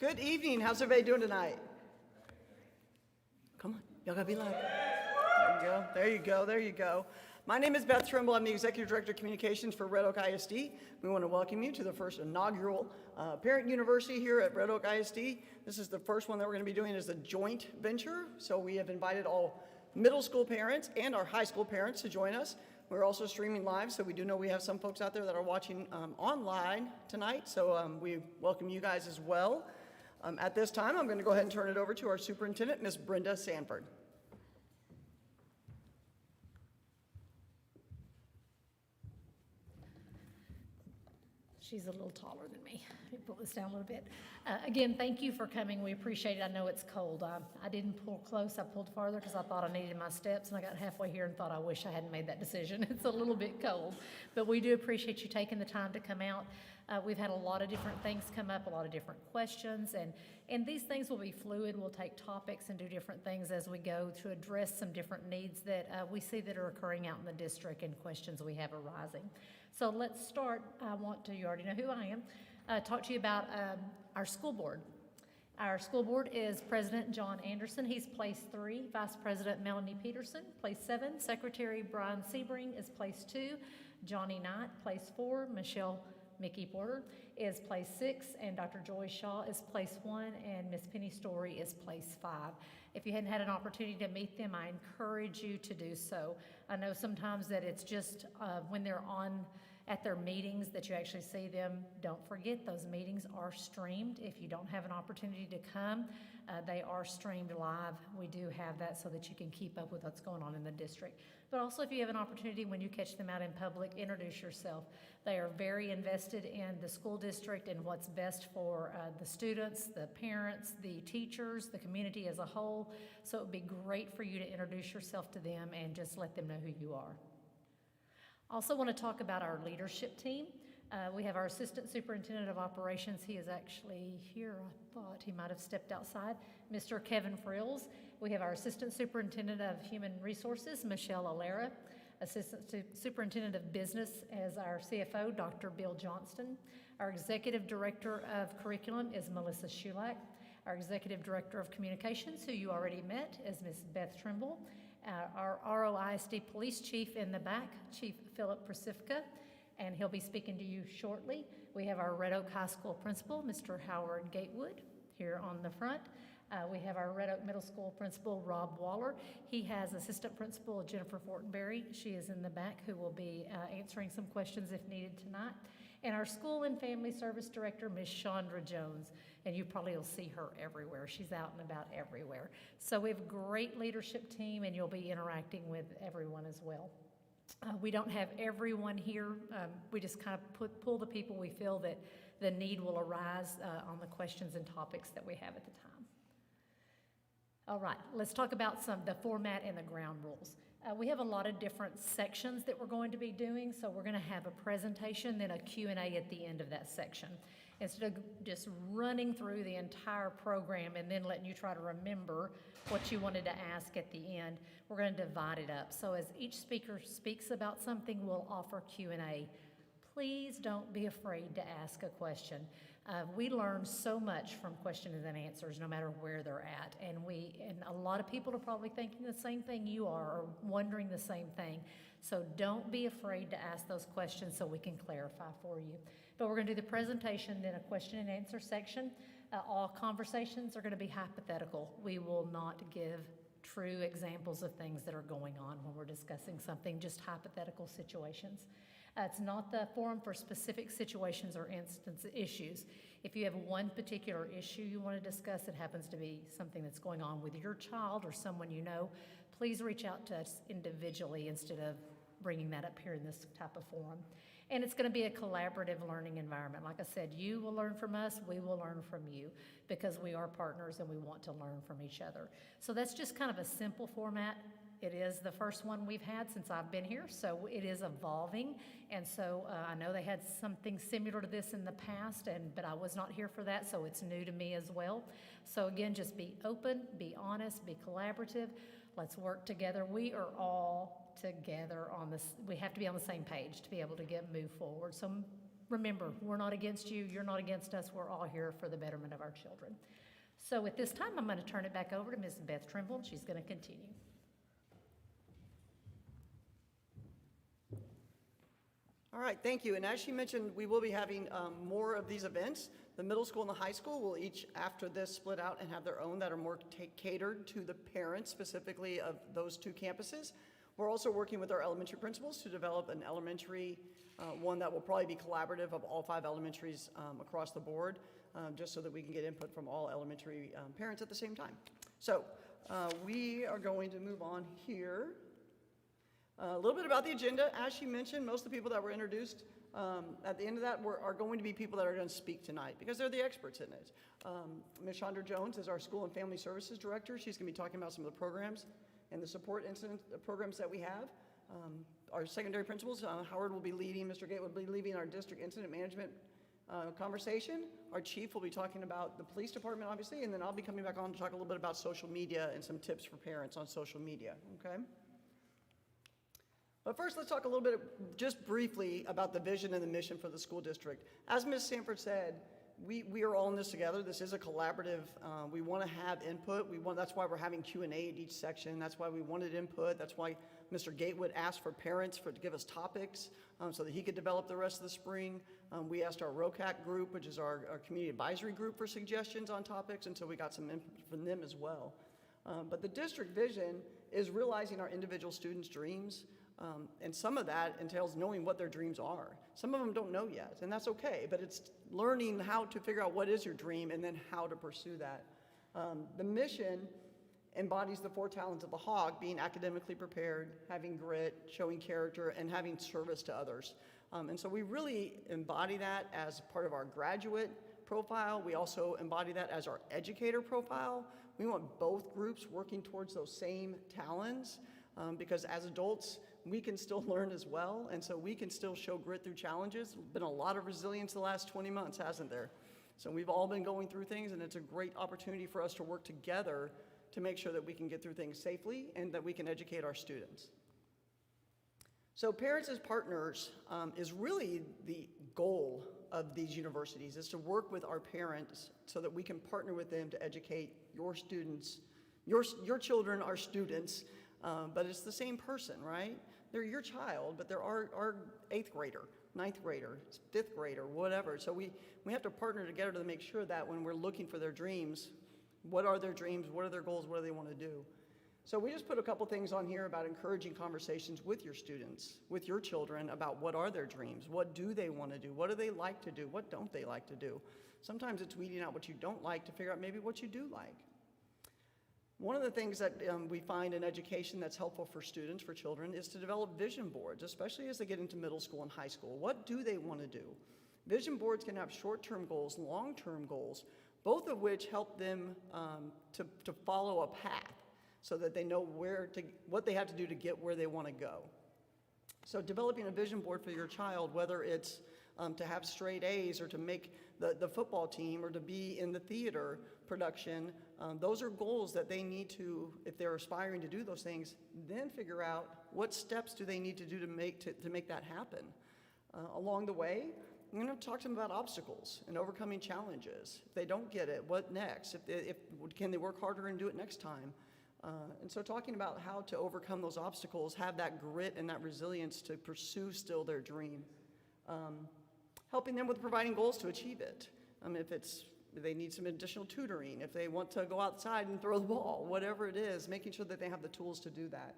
Good evening. How's everybody doing tonight? Come on, y'all gotta be loud. There you go, there you go, there you go. My name is Beth Trimble. I'm the Executive Director of Communications for Red Oak ISD. We want to welcome you to the first inaugural parent university here at Red Oak ISD. This is the first one that we're going to be doing as a joint venture. So we have invited all middle school parents and our high school parents to join us. We're also streaming live, so we do know we have some folks out there that are watching online tonight. So we welcome you guys as well. At this time, I'm going to go ahead and turn it over to our superintendent, Ms. Brenda Sanford. She's a little taller than me. Let me pull this down a little bit. Again, thank you for coming. We appreciate it. I know it's cold. I didn't pull close. I pulled farther because I thought I needed my steps, and I got halfway here and thought I wish I hadn't made that decision. It's a little bit cold, but we do appreciate you taking the time to come out. We've had a lot of different things come up, a lot of different questions, and these things will be fluid. We'll take topics and do different things as we go to address some different needs that we see that are occurring out in the district and questions we have arising. So let's start. You already know who I am, talk to you about our school board. Our school board is President John Anderson. He's place 3. Vice President Melanie Peterson, place 7. Secretary Brian Sebring is place 2. Johnny Knight, place 4. Mickey Porter is place 6, and Dr. Joy Shaw is place 1, and Miss Penny Story is place 5. If you hadn't had an opportunity to meet them, I encourage you to do so. I know sometimes that it's just when they're on at their meetings that you actually see them. Don't forget, those meetings are streamed. If you don't have an opportunity to come, they are streamed live. We do have that so that you can keep up with what's going on in the district. But also, if you have an opportunity when you catch them out in public, introduce yourself. They are very invested in the school district and what's best for the students, the parents, the teachers, the community as a whole. So it would be great for you to introduce yourself to them and just let them know who you are. Also want to talk about our leadership team. We have our Assistant Superintendent of Operations. He is actually here. I thought he might have stepped outside. Mr. Kevin Frills. We have our Assistant Superintendent of Human Resources, Michelle Alera. Assistant Superintendent of Business as our CFO, Dr. Bill Johnston. Our Executive Director of Curriculum is Melissa Shulak. Our Executive Director of Communications, who you already met, is Ms. Beth Trimble. Our ROISD Police Chief in the back, Chief Philip Percivka, and he'll be speaking to you shortly. We have our Red Oak High School Principal, Mr. Howard Gatewood, here on the front. We have our Red Oak Middle School Principal, Rob Waller. He has Assistant Principal Jennifer Fortenberry. She is in the back, who will be answering some questions if needed tonight. And our School and Family Service Director, Ms. Chandra Jones, and you probably will see her everywhere. She's out and about everywhere. So we have a great leadership team, and you'll be interacting with everyone as well. We don't have everyone here. We just kind of pull the people we feel that the need will arise on the questions and topics that we have at the time. All right, let's talk about the format and the ground rules. We have a lot of different sections that we're going to be doing, so we're going to have a presentation, then a Q&A at the end of that section. Instead of just running through the entire program and then letting you try to remember what you wanted to ask at the end, we're going to divide it up. So as each speaker speaks about something, we'll offer Q&A. Please don't be afraid to ask a question. We learn so much from questions and answers, no matter where they're at. And a lot of people are probably thinking the same thing you are, or wondering the same thing. So don't be afraid to ask those questions so we can clarify for you. But we're going to do the presentation, then a question and answer section. All conversations are going to be hypothetical. We will not give true examples of things that are going on when we're discussing something, just hypothetical situations. It's not the forum for specific situations or issues. If you have one particular issue you want to discuss, it happens to be something that's going on with your child or someone you know, please reach out to us individually instead of bringing that up here in this type of forum. And it's going to be a collaborative learning environment. Like I said, you will learn from us, we will learn from you, because we are partners and we want to learn from each other. So that's just kind of a simple format. It is the first one we've had since I've been here, so it is evolving. And so I know they had something similar to this in the past, but I was not here for that, so it's new to me as well. So again, just be open, be honest, be collaborative. Let's work together. We are all together on this. We have to be on the same page to be able to move forward. So remember, we're not against you, you're not against us, we're all here for the betterment of our children. So at this time, I'm going to turn it back over to Ms. Beth Trimble, and she's going to continue. All right, thank you. And as she mentioned, we will be having more of these events. The middle school and the high school will each, after this, split out and have their own that are more catered to the parents specifically of those two campuses. We're also working with our elementary principals to develop an elementary one that will probably be collaborative of all 5 elementaries across the board, just so that we can get input from all elementary parents at the same time. So we are going to move on here. A little bit about the agenda. As she mentioned, most of the people that were introduced at the end of that are going to be people that are going to speak tonight because they're the experts in it. Ms. Chandra Jones is our School and Family Services Director. She's going to be talking about some of the programs and the support incident programs that we have. Our secondary principals, Howard will be leading, Mr. Gate will be leading our district incident management conversation. Our chief will be talking about the police department, obviously, and then I'll be coming back on to talk a little bit about social media and some tips for parents on social media, okay? But first, let's talk a little bit, just briefly, about the vision and the mission for the school district. As Ms. Sanford said, we are all in this together. This is a collaborative. We want to have input. That's why we're having Q&A at each section. That's why we wanted input. That's why Mr. Gatewood asked for parents to give us topics so that he could develop the rest of the spring. We asked our ROCAC group, which is our community advisory group, for suggestions on topics, and so we got some input from them as well. But the district vision is realizing our individual students' dreams. And some of that entails knowing what their dreams are. Some of them don't know yet, and that's okay, but it's learning how to figure out what is your dream and then how to pursue that. The mission embodies the 4 talents of the hog: being academically prepared, having grit, showing character, and having service to others. And so we really embody that as part of our graduate profile. We also embody that as our educator profile. We want both groups working towards those same talents because as adults, we can still learn as well, and so we can still show grit through challenges. There's been a lot of resilience the last 20 months, hasn't there? So we've all been going through things, and it's a great opportunity for us to work together to make sure that we can get through things safely and that we can educate our students. So parents as partners is really the goal of these universities, is to work with our parents so that we can partner with them to educate your students. Your children are students, but it's the same person, right? They're your child, but they're our 8th grader, 9th grader, 5th grader, whatever. So we have to partner together to make sure that when we're looking for their dreams, what are their dreams, what are their goals, what do they want to do? So we just put a couple things on here about encouraging conversations with your students, with your children, about what are their dreams, what do they want to do, what do they like to do, what don't they like to do. Sometimes it's weeding out what you don't like to figure out maybe what you do like. One of the things that we find in education that's helpful for students, for children, is to develop vision boards, especially as they get into middle school and high school. What do they want to do? Vision boards can have short-term goals, long-term goals, both of which help them to follow a path so that they know what they have to do to get where they want to go. So developing a vision board for your child, whether it's to have straight A's or to make the football team or to be in the theater production, those are goals that they need to, if they're aspiring to do those things, then figure out what steps do they need to do to make that happen. Along the way, I'm going to talk to them about obstacles and overcoming challenges. If they don't get it, what next? Can they work harder and do it next time? And so talking about how to overcome those obstacles, have that grit and that resilience to pursue still their dream. Helping them with providing goals to achieve it. If they need some additional tutoring, if they want to go outside and throw the ball, whatever it is, making sure that they have the tools to do that.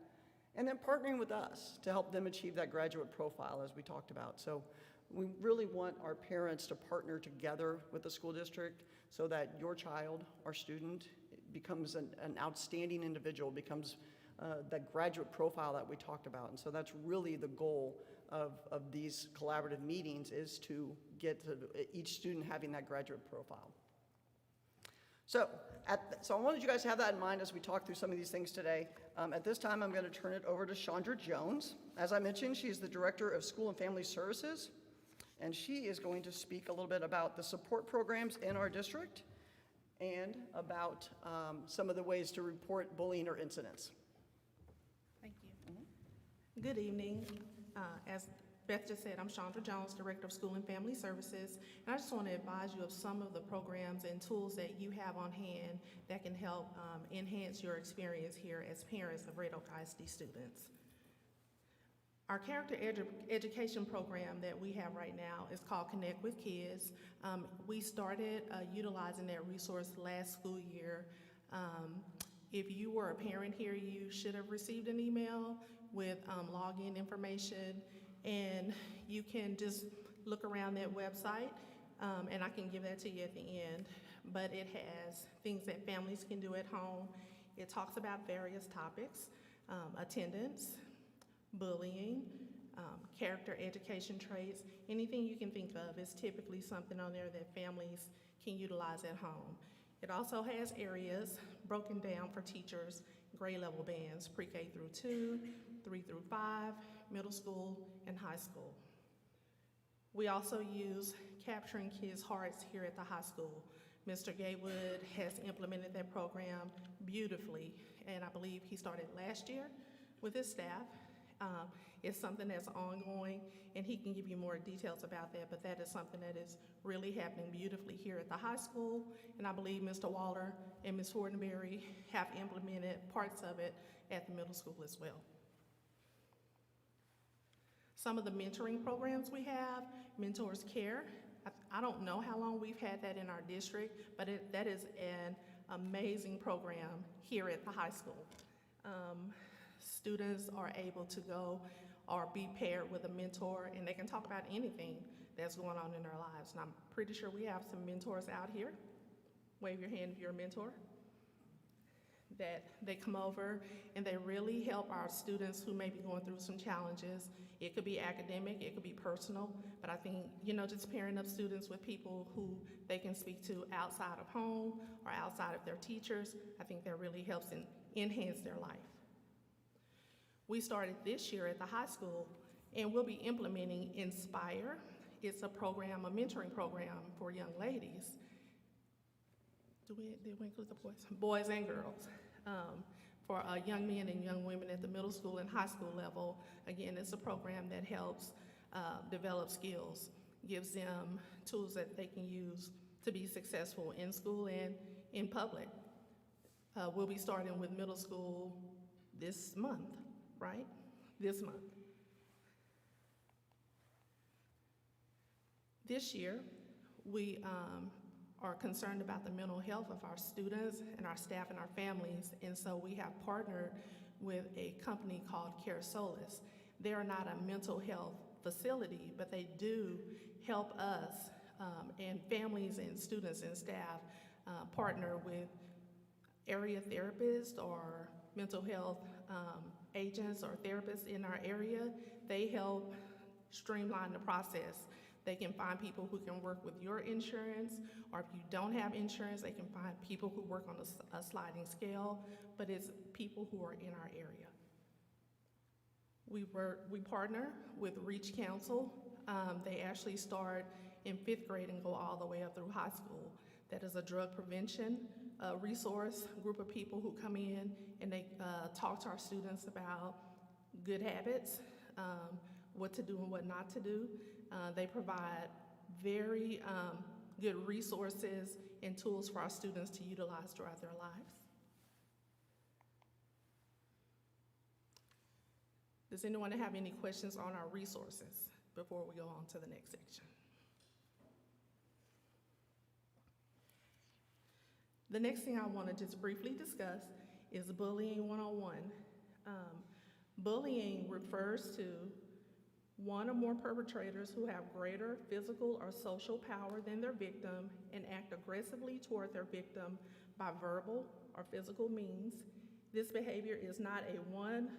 And then partnering with us to help them achieve that graduate profile, as we talked about. So we really want our parents to partner together with the school district so that your child, our student, becomes an outstanding individual, becomes that graduate profile that we talked about. And so that's really the goal of these collaborative meetings, is to get to each student having that graduate profile. So I wanted you guys to have that in mind as we talk through some of these things today. At this time, I'm going to turn it over to Chandra Jones. As I mentioned, she's the Director of School and Family Services, and she is going to speak a little bit about the support programs in our district and about some of the ways to report bullying or incidents. Thank you. Good evening. As Beth just said, I'm Chandra Jones, Director of School and Family Services, and I just want to advise you of some of the programs and tools that you have on hand that can help enhance your experience here as parents of Red Oak ISD students. Our character education program that we have right now is called Connect with Kids. We started utilizing that resource last school year. If you were a parent here, you should have received an email with login information, and you can just look around that website, and I can give that to you at the end. But it has things that families can do at home. It talks about various topics, attendance, bullying, character education traits, anything you can think of is typically something on there that families can utilize at home. It also has areas broken down for teachers, grade level bands, pre-K through 2, 3 through 5, middle school, and high school. We also use Capturing Kids' Hearts here at the high school. Mr. Gaywood has implemented that program beautifully, and I believe he started last year with his staff. It's something that's ongoing, and he can give you more details about that, but that is something that is really happening beautifully here at the high school, and I believe Mr. Waller and Ms. Fortenberry have implemented parts of it at the middle school as well. Some of the mentoring programs we have, Mentors Care. I don't know how long we've had that in our district, but that is an amazing program here at the high school. Students are able to go or be paired with a mentor, and they can talk about anything that's going on in their lives. And I'm pretty sure we have some mentors out here. Wave your hand if you're a mentor. That they come over and they really help our students who may be going through some challenges. It could be academic, it could be personal, but I think, just pairing up students with people who they can speak to outside of home or outside of their teachers, I think that really helps enhance their life. We started this year at the high school, and we'll be implementing Inspire. It's a program, a mentoring program for young ladies. Did we include the boys? Boys and girls. For young men and young women at the middle school and high school level. Again, it's a program that helps develop skills, gives them tools that they can use to be successful in school and in public. We'll be starting with middle school this month, right? This month. This year, we are concerned about the mental health of our students and our staff and our families, and so we have partnered with a company called Care Solace. They are not a mental health facility, but they do help us and families and students and staff partner with area therapists or mental health agents or therapists in our area. They help streamline the process. They can find people who can work with your insurance, or if you don't have insurance, they can find people who work on a sliding scale, but it's people who are in our area. We partner with Reach Council. They actually start in 5th grade and go all the way up through high school. That is a drug prevention resource group of people who come in and they talk to our students about good habits, what to do and what not to do. They provide very good resources and tools for our students to utilize throughout their lives. Does anyone have any questions on our resources before we go on to the next section? The next thing I want to just briefly discuss is bullying 101. Bullying refers to one or more perpetrators who have greater physical or social power than their victim and act aggressively toward their victim by verbal or physical means. This behavior is not a one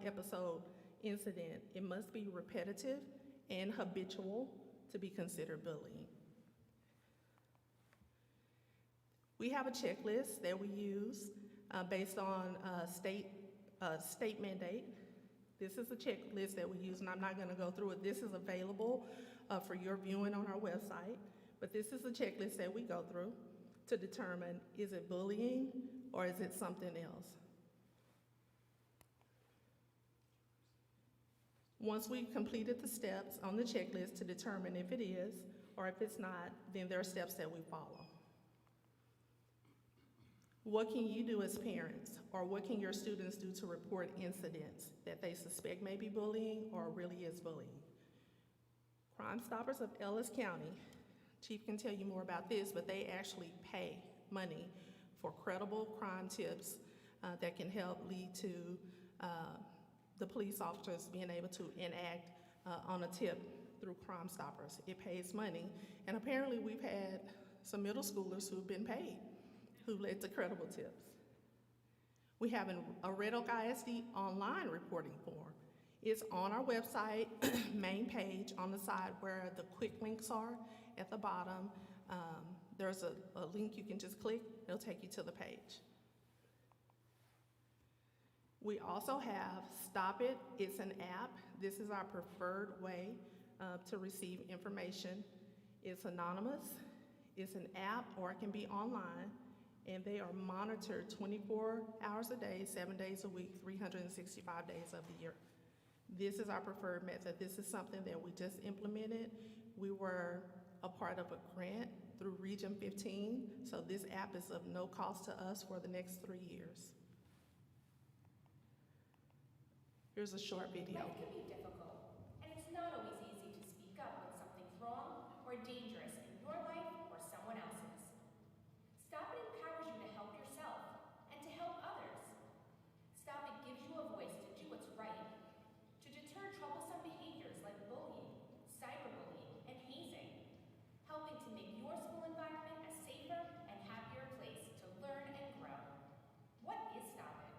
episode incident. It must be repetitive and habitual to be considered bullying. We have a checklist that we use based on state mandate. This is a checklist that we use, and I'm not going to go through it. This is available for your viewing on our website, but this is a checklist that we go through to determine, is it bullying or is it something else? Once we've completed the steps on the checklist to determine if it is or if it's not, then there are steps that we follow. What can you do as parents, or what can your students do to report incidents that they suspect may be bullying or really is bullying? Crime Stoppers of Ellis County, Chief can tell you more about this, but they actually pay money for credible crime tips that can help lead to the police officers being able to enact on a tip through Crime Stoppers. It pays money, and apparently we've had some middle schoolers who've been paid, who led to credible tips. We have a Red Oak ISD online reporting form. It's on our website, main page, on the side where the quick links are at the bottom. There's a link you can just click, it'll take you to the page. We also have Stop It. It's an app. This is our preferred way to receive information. It's anonymous. It's an app, or it can be online, and they are monitored 24 hours a day, 7 days a week, 365 days of the year. This is our preferred method. This is something that we just implemented. We were a part of a grant through Region 15, so this app is of no cost to us for the next 3 years. Here's a short video. Life can be difficult, and it's not always easy to speak up when something's wrong or dangerous in your life or someone else's. Stop It empowers you to help yourself and to help others. Stop It gives you a voice to do what's right, to deter troublesome behaviors like bullying, cyberbullying, and hazing, helping to make your school environment a safer and happier place to learn and grow. What is Stop It?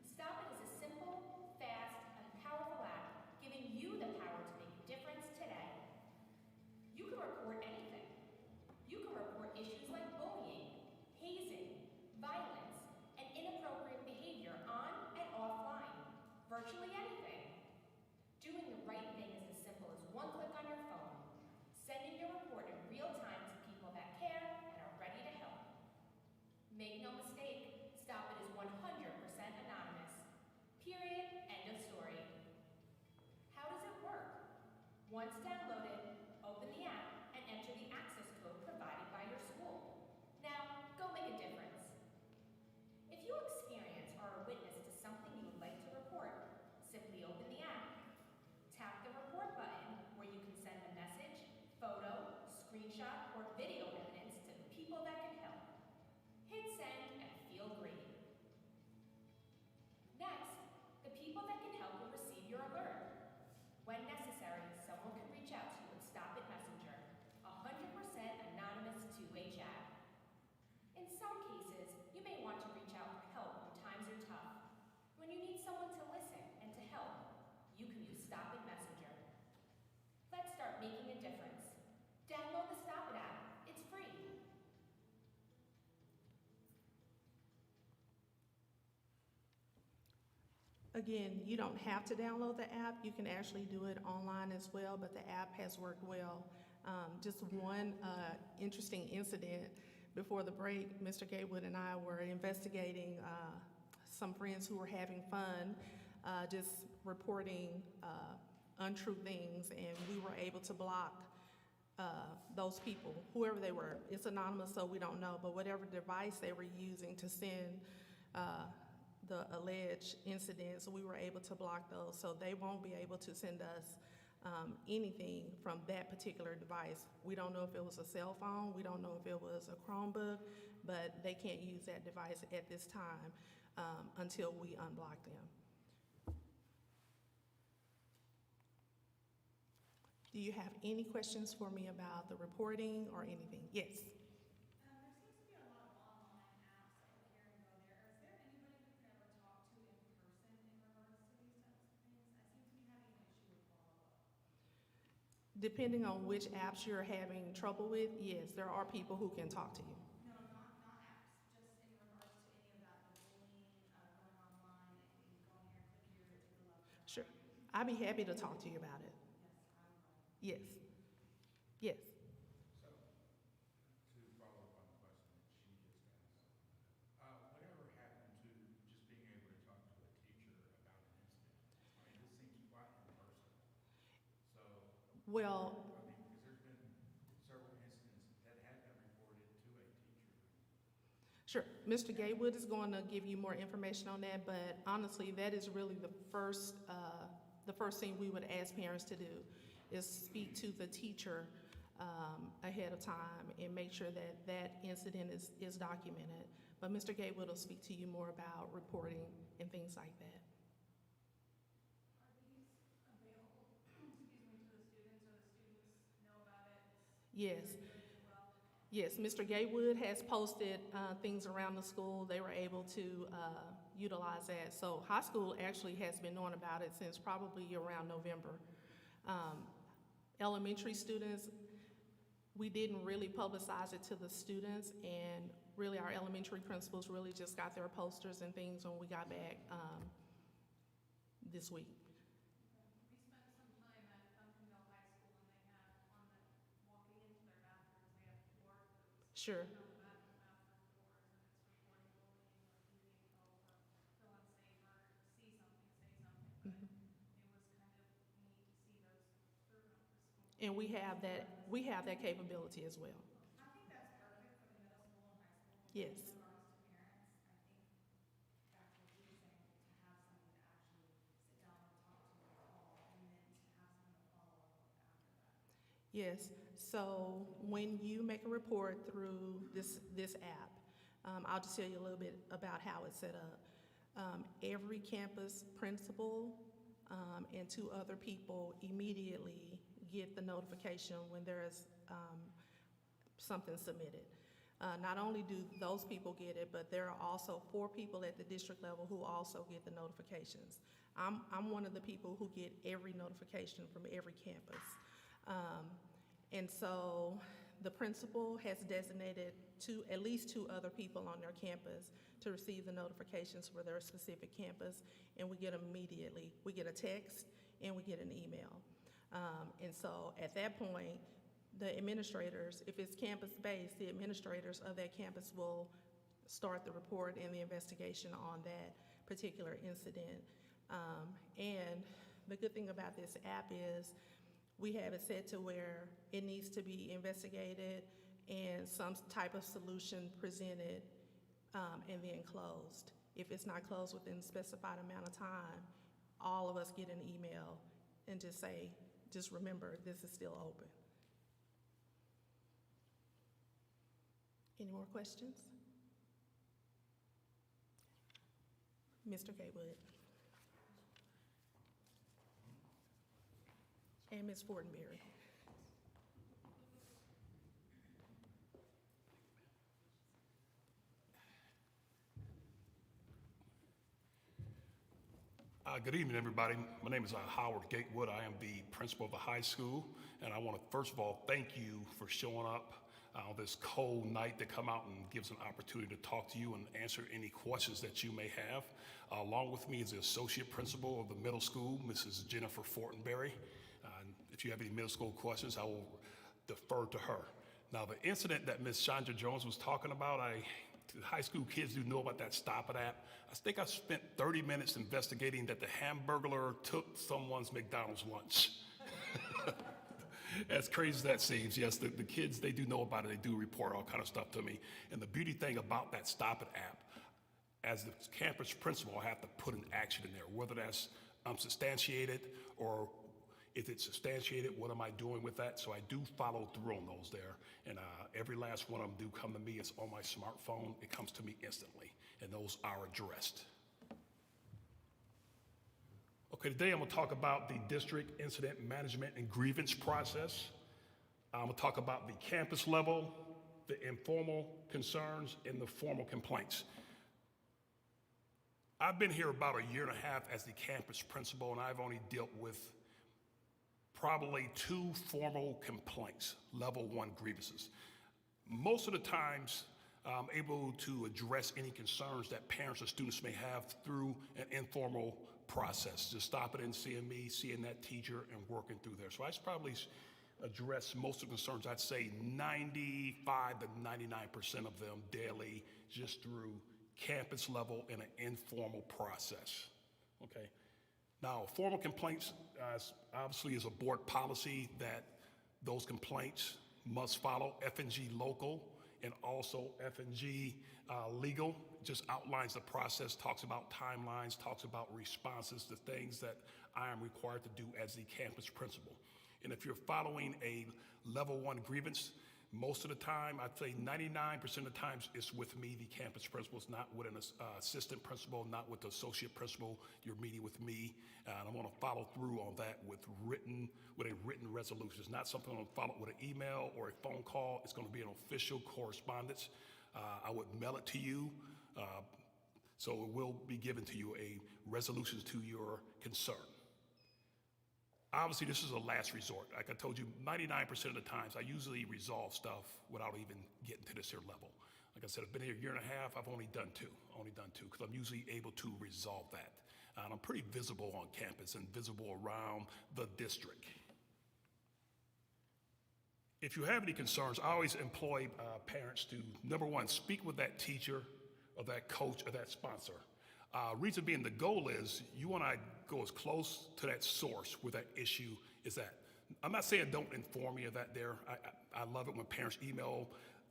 Stop It is a simple, fast, and powerful app giving you the power to make a difference today. You can report anything. You can report issues like bullying, hazing, violence, and inappropriate behavior on and offline. Virtually anything. Doing the right thing is as simple as one click on your phone, sending your report in real time to people that care and are ready to help. Make no mistake, Stop It is 100% anonymous. Period. End of story. How does it work? Once downloaded, open the app and enter the access code provided by your school. Now, go make a difference. If you experience or are a witness to something you would like to report, simply open the app. Tap the report button where you can send a message, photo, screenshot, or video evidence to the people that can help. Hit send and feel great. Next, the people that can help will receive your alert. When necessary, someone can reach out to you with Stop It Messenger, 100% anonymous two-way chat. In some cases, you may want to reach out for help when times are tough. When you need someone to listen and to help, you can use Stop It Messenger. Let's start making a difference. Download the Stop It app. It's free. Again, you don't have to download the app. You can actually do it online as well, but the app has worked well. Just one interesting incident before the break, Mr. Gatewood and I were investigating some friends who were having fun, just reporting untrue things, and we were able to block those people, whoever they were. It's anonymous, so we don't know, but whatever device they were using to send the alleged incidents, we were able to block those, so they won't be able to send us anything from that particular device. We don't know if it was a cell phone, we don't know if it was a Chromebook, but they can't use that device at this time until we unblock them. Do you have any questions for me about the reporting or anything? Yes. There seems to be a lot of online apps that go here and go there. Is there anybody we could ever talk to in person in regards to these types of things? I seem to be having an issue with follow-up. Depending on which apps you're having trouble with, yes, there are people who can talk to you. No, not apps, just in regards to any of that, the bullying, going online, and you go in here, click here, to the left. Sure. I'd be happy to talk to you about it. Yes, I'm Yes. fine. Yes. So, to follow up on the question that she just asked, whatever happened to just being able to talk to a teacher about an incident? I mean, this seems quite impossible. Well, Because there's been several incidents that have been reported to a teacher. sure, Mr. Gatewood is going to give you more information on that, but honestly, that is really the first thing we would ask parents to do, is speak to the teacher ahead of time and make sure that that incident is documented. But Mr. Gatewood will speak to you more about reporting and things like that. Are these available, excuse me, to the students, or the students know about it? Yes. Very good as well. Yes, Mr. Gatewood has posted things around the school. They were able to utilize that. So high school actually has been knowing about it since probably around November. Elementary students, we didn't really publicize it to the students, and really our elementary principals really just got their posters and things when we got back this week. We spent some time at Untitled High School, and they have on the, walking into their bathrooms, they have QR codes. Sure. On the bathroom doors, and it's reporting bullying or being told or feel unsafe or see something, say something. But it was kind of neat to see those throughout the school. And we have that capability as well. I think that's perfect for the middle school and high school. Yes. In regards to parents, I think back to what you were saying, to have somebody to actually sit down and talk to and call, and then to have someone to follow up with after that. Yes, so when you make a report through this app, I'll just tell you a little bit about how it's set up. Every campus principal and 2 other people immediately get the notification when there is something submitted. Not only do those people get it, but there are also 4 people at the district level who also get the notifications. I'm one of the people who get every notification from every campus. And so the principal has designated at least 2 other people on their campus to receive the notifications for their specific campus, and we get them immediately. We get a text and we get an email. And so at that point, the administrators, if it's campus-based, the administrators of that campus will start the report and the investigation on that particular incident. And the good thing about this app is we have it set to where it needs to be investigated and some type of solution presented and then closed. If it's not closed within a specified amount of time, all of us get an email and just remember, this is still open. Any more questions? Mr. Gatewood. And Ms. Fortenberry. Good evening, everybody. My name is Howard Gatewood. I am the principal of the high school, and I want to first of all thank you for showing up on this cold night to come out and give us an opportunity to talk to you and answer any questions that you may have. Along with me is the associate principal of the middle school, Mrs. Jennifer Fortenberry. If you have any middle school questions, I will defer to her. Now, the incident that Ms. Chandra Jones was talking about, the high school kids do know about that Stop It app. I think I spent 30 minutes investigating that the Hamburglar took someone's McDonald's lunch. As crazy as that seems, yes, the kids, they do know about it. They do report all kind of stuff to me. And the beauty thing about that Stop It app, as the campus principal, I have to put an action in there, whether that's substantiated or if it's substantiated, what am I doing with that? So I do follow through on those there. And every last one of them do come to me. It's on my smartphone. It comes to me instantly. And those are addressed. Okay, today I'm going to talk about the district incident management and grievance process. I'm going to talk about the campus level, the informal concerns, and the formal complaints. I've been here about a year and a half as the campus principal, and I've only dealt with probably 2 formal complaints, level 1 grievances. Most of the times, I'm able to address any concerns that parents or students may have through an informal process, just stopping and seeing me, seeing that teacher, and working through there. So I probably address most of the concerns, I'd say 95 to 99% of them daily, just through campus level in an informal process, okay? Now, formal complaints obviously is a board policy that those complaints must follow F&G local and also F&G legal. Just outlines the process, talks about timelines, talks about responses to things that I am required to do as the campus principal. And if you're following a level 1 grievance, most of the time, I'd say 99% of the times, it's with me, the campus principal. It's not with an assistant principal, not with the associate principal. You're meeting with me, and I'm going to follow through on that with a written resolution. It's not something I'm going to follow with an email or a phone call. It's going to be an official correspondence. I would mail it to you, so it will be given to you a resolution to your concern. Obviously, this is a last resort. Like I told you, 99% of the times, I usually resolve stuff without even getting to this here level. Like I said, I've been here a year and a half. I've only done two, because I'm usually able to resolve that. And I'm pretty visible on campus and visible around the district. If you have any concerns, I always employ parents to, number one, speak with that teacher or that coach or that sponsor. Reason being, the goal is you want to go as close to that source where that issue is at. I'm not saying don't inform me of that there. I love it when parents email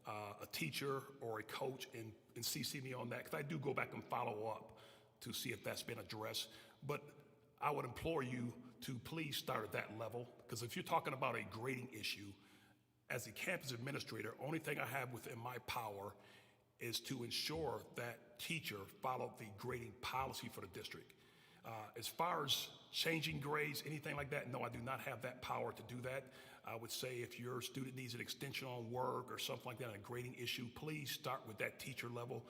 a teacher or a coach and CC me on that, because I do go back and follow up to see if that's been addressed. But I would implore you to please start at that level, because if you're talking about a grading issue, as a campus administrator, only thing I have within my power is to ensure that teacher followed the grading policy for the district. As far as changing grades, anything like that, no, I do not have that power to do that. I would say if your student needs an extension on work or something like that, a grading issue, please start with that teacher level,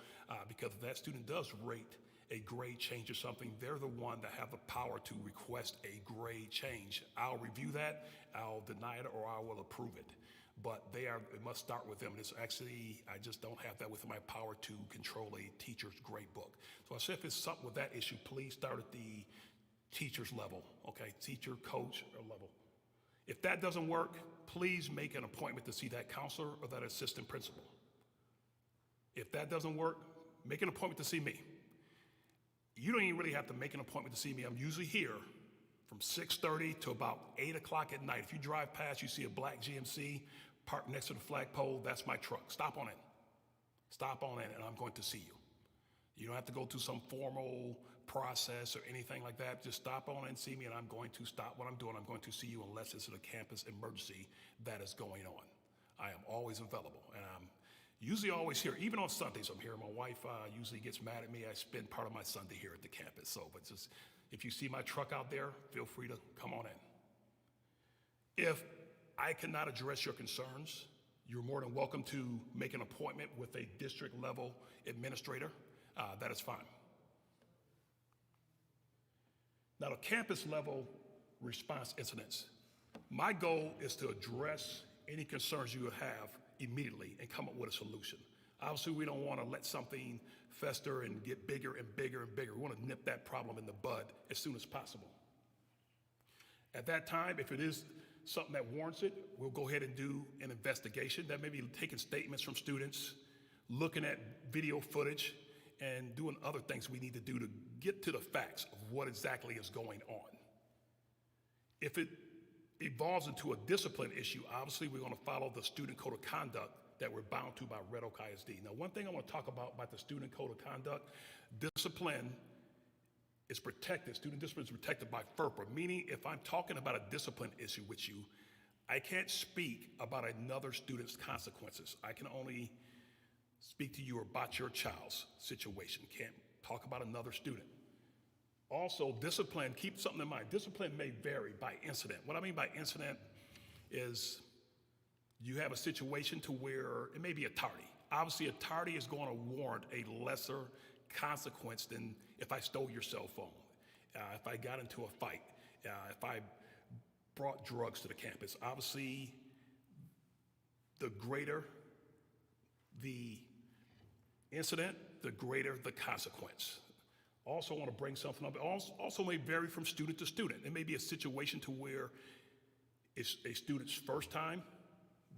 because if that student does rate a grade change or something, they're the one that have the power to request a grade change. I'll review that, I'll deny it, or I will approve it. But it must start with them. It's actually, I just don't have that within my power to control a teacher's grade book. So I said if it's something with that issue, please start at the teacher's level, okay? Teacher, coach, or level. If that doesn't work, please make an appointment to see that counselor or that assistant principal. If that doesn't work, make an appointment to see me. You don't even really have to make an appointment to see me. I'm usually here from 6:30 to about 8 o'clock at night. If you drive past, you see a black GMC parked next to the flagpole, that's my truck. Stop on it. Stop on it, and I'm going to see you. You don't have to go through some formal process or anything like that. Just stop on and see me, and I'm going to stop what I'm doing. I'm going to see you unless it's a campus emergency that is going on. I am always available, and I'm usually always here. Even on Sundays, I'm here. My wife usually gets mad at me. I spend part of my Sunday here at the campus. So, but just if you see my truck out there, feel free to come on in. If I cannot address your concerns, you're more than welcome to make an appointment with a district level administrator. That is fine. Now, the campus level response incidents. My goal is to address any concerns you have immediately and come up with a solution. Obviously, we don't want to let something fester and get bigger and bigger and bigger. We want to nip that problem in the bud as soon as possible. At that time, if it is something that warrants it, we'll go ahead and do an investigation. That may be taking statements from students, looking at video footage, and doing other things we need to do to get to the facts of what exactly is going on. If it evolves into a discipline issue, obviously we're going to follow the student code of conduct that we're bound to by Red Oak ISD. Now, one thing I want to talk about the student code of conduct, discipline is protected. Student discipline is protected by FERPA, meaning if I'm talking about a discipline issue with you, I can't speak about another student's consequences. I can only speak to you about your child's situation. Can't talk about another student. Also, discipline, keep something in mind. Discipline may vary by incident. What I mean by incident is you have a situation to where it may be a tardy. Obviously, a tardy is going to warrant a lesser consequence than if I stole your cell phone, if I got into a fight, if I brought drugs to the campus. Obviously, the greater the incident, the greater the consequence. Also want to bring something up. It also may vary from student to student. It may be a situation to where it's a student's first time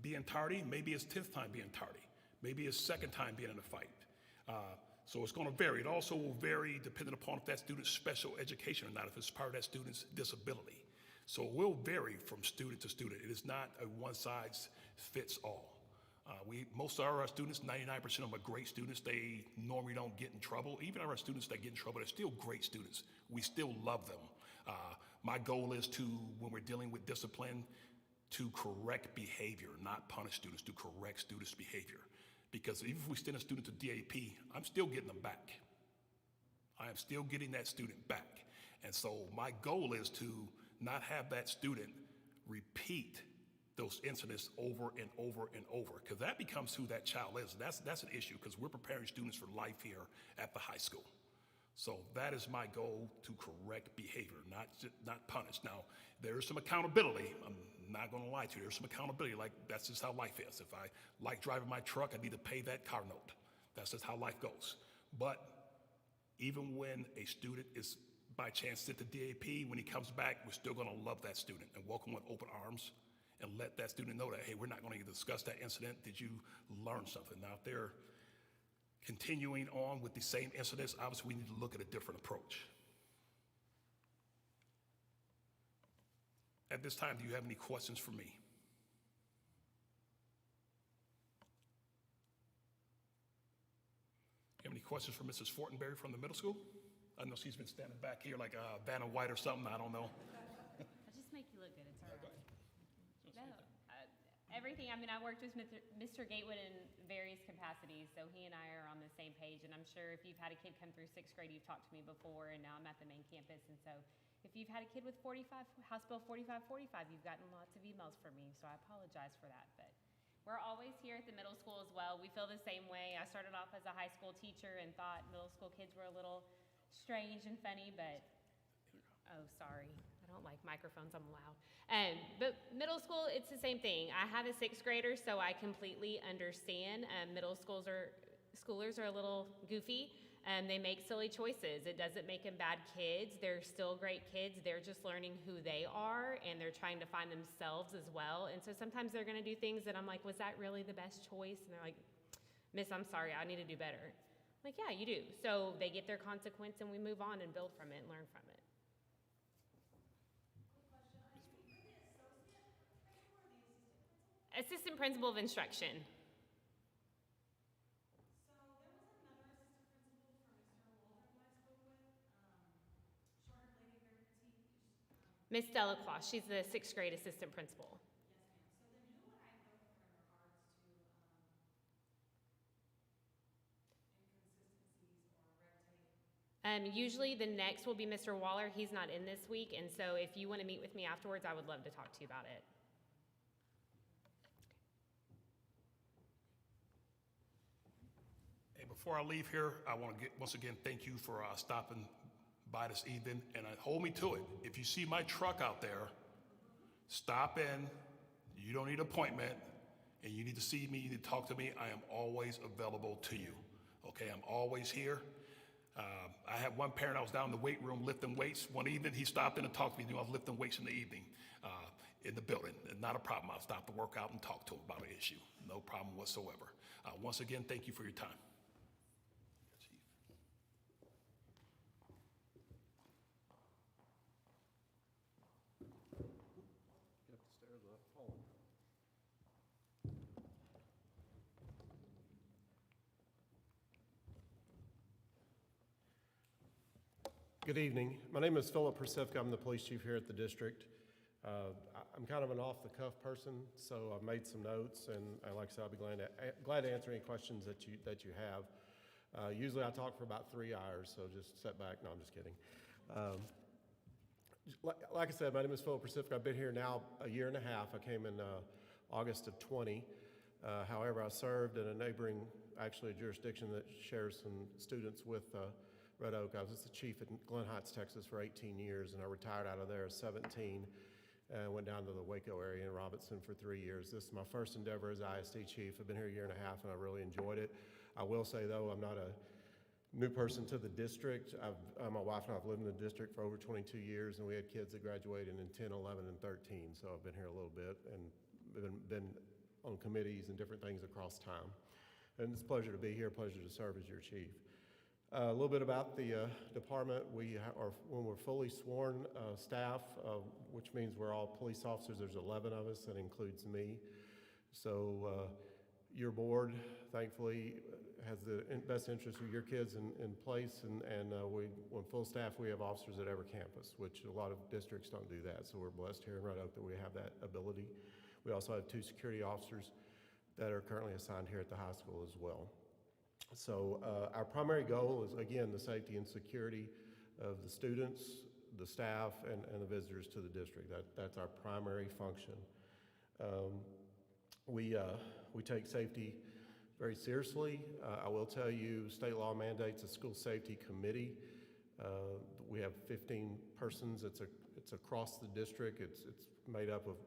being tardy, maybe his 10th time being tardy, maybe his second time being in a fight. So it's going to vary. It also will vary depending upon if that student's special education or not, if it's part of that student's disability. So it will vary from student to student. It is not a one-size-fits-all. Most of our students, 99% of them are great students. They normally don't get in trouble. Even our students that get in trouble, they're still great students. We still love them. My goal is to, when we're dealing with discipline, to correct behavior, not punish students, to correct students' behavior. Because even if we send a student to DAP, I'm still getting them back. I am still getting that student back. And so my goal is to not have that student repeat those incidents over and over and over, because that becomes who that child is. That's an issue, because we're preparing students for life here at the high school. So that is my goal, to correct behavior, not punish. Now, there's some accountability. I'm not going to lie to you. There's some accountability. Like, that's just how life is. If I like driving my truck, I need to pay that car note. That's just how life goes. But even when a student is by chance sent to DAP, when he comes back, we're still going to love that student and welcome with open arms and let that student know that, hey, we're not going to discuss that incident. Did you learn something? Now, if they're continuing on with the same incidents, obviously we need to look at a different approach. At this time, do you have any questions for me? You have any questions for Mrs. Fortenberry from the middle school? I know she's been standing back here like Vanna White or something, I don't know. I'll just make you look good, it's all right. No, everything, I mean, I worked with Mr. Gatewood in various capacities, so he and I are on the same page, and I'm sure if you've had a kid come through 6th grade, you've talked to me before, and now I'm at the main campus, and so if you've had a kid with House Bill 4545, you've gotten lots of emails from me, so I apologize for that, but we're always here at the middle school as well. We feel the same way. I started off as a high school teacher and thought middle school kids were a little strange and funny, but, oh, sorry. I don't like microphones, I'm loud. But middle school, it's the same thing. I have a 6th grader, so I completely understand. Middle schoolers are a little goofy. They make silly choices. It doesn't make them bad kids. They're still great kids. They're just learning who they are, and they're trying to find themselves as well. And so sometimes they're gonna do things that I'm like, was that really the best choice? And they're like, Miss, I'm sorry, I need to do better. I'm like, yeah, you do. So they get their consequence, and we move on and build from it and learn from it. Assistant Principal of Instruction. So there was another assistant principal for Mr. Walter that I spoke with, short-haired lady, very petite. Miss Delacroix, she's the 6th grade assistant principal. Yes, ma'am. So then who would I go for in regards to inconsistencies or red tape? Usually the next will be Mr. Waller. He's not in this week, and so if you want to meet with me afterwards, I would love to talk to you about it. Hey, before I leave here, I want to once again thank you for stopping by this evening, and hold me to it. If you see my truck out there, stop in. You don't need an appointment, and you need to see me, you need to talk to me. I am always available to you. Okay, I'm always here. I had one parent, I was down in the weight room lifting weights. One evening, he stopped in and talked to me. I was lifting weights in the evening in the building. Not a problem. I'll stop to work out and talk to him about an issue. No problem whatsoever. Once again, thank you for your time. Good evening. My name is Philip Percivka. I'm the police chief here at the district. I'm kind of an off-the-cuff person, so I've made some notes, and like I said, I'll be glad to answer any questions that you have. Usually I talk for about 3 hours, so just sit back. No, I'm just kidding. Like I said, my name is Philip Percivka. I've been here now a year and a half. I came in August of 20. However, I served in a neighboring, actually a jurisdiction that shares some students with Red Oak. I was the chief in Glen Heights, Texas for 18 years, and I retired out of there at 17 and went down to the Waco area in Robinson for 3 years. This is my first endeavor as ISD chief. I've been here a year and a half, and I really enjoyed it. I will say, though, I'm not a new person to the district. My wife and I have lived in the district for over 22 years, and we had kids that graduated in 10, 11, and 13, so I've been here a little bit and been on committees and different things across time. And it's a pleasure to be here, pleasure to serve as your chief. A little bit about the department. When we're fully sworn staff, which means we're all police officers, there's 11 of us, that includes me. So your board, thankfully, has the best interest of your kids in place, and when full staff, we have officers at every campus, which a lot of districts don't do that, so we're blessed here in Red Oak that we have that ability. We also have 2 security officers that are currently assigned here at the high school as well. So our primary goal is, again, the safety and security of the students, the staff, and the visitors to the district. That's our primary function. We take safety very seriously. I will tell you, state law mandates a school safety committee. We have 15 persons. It's across the district. It's made up of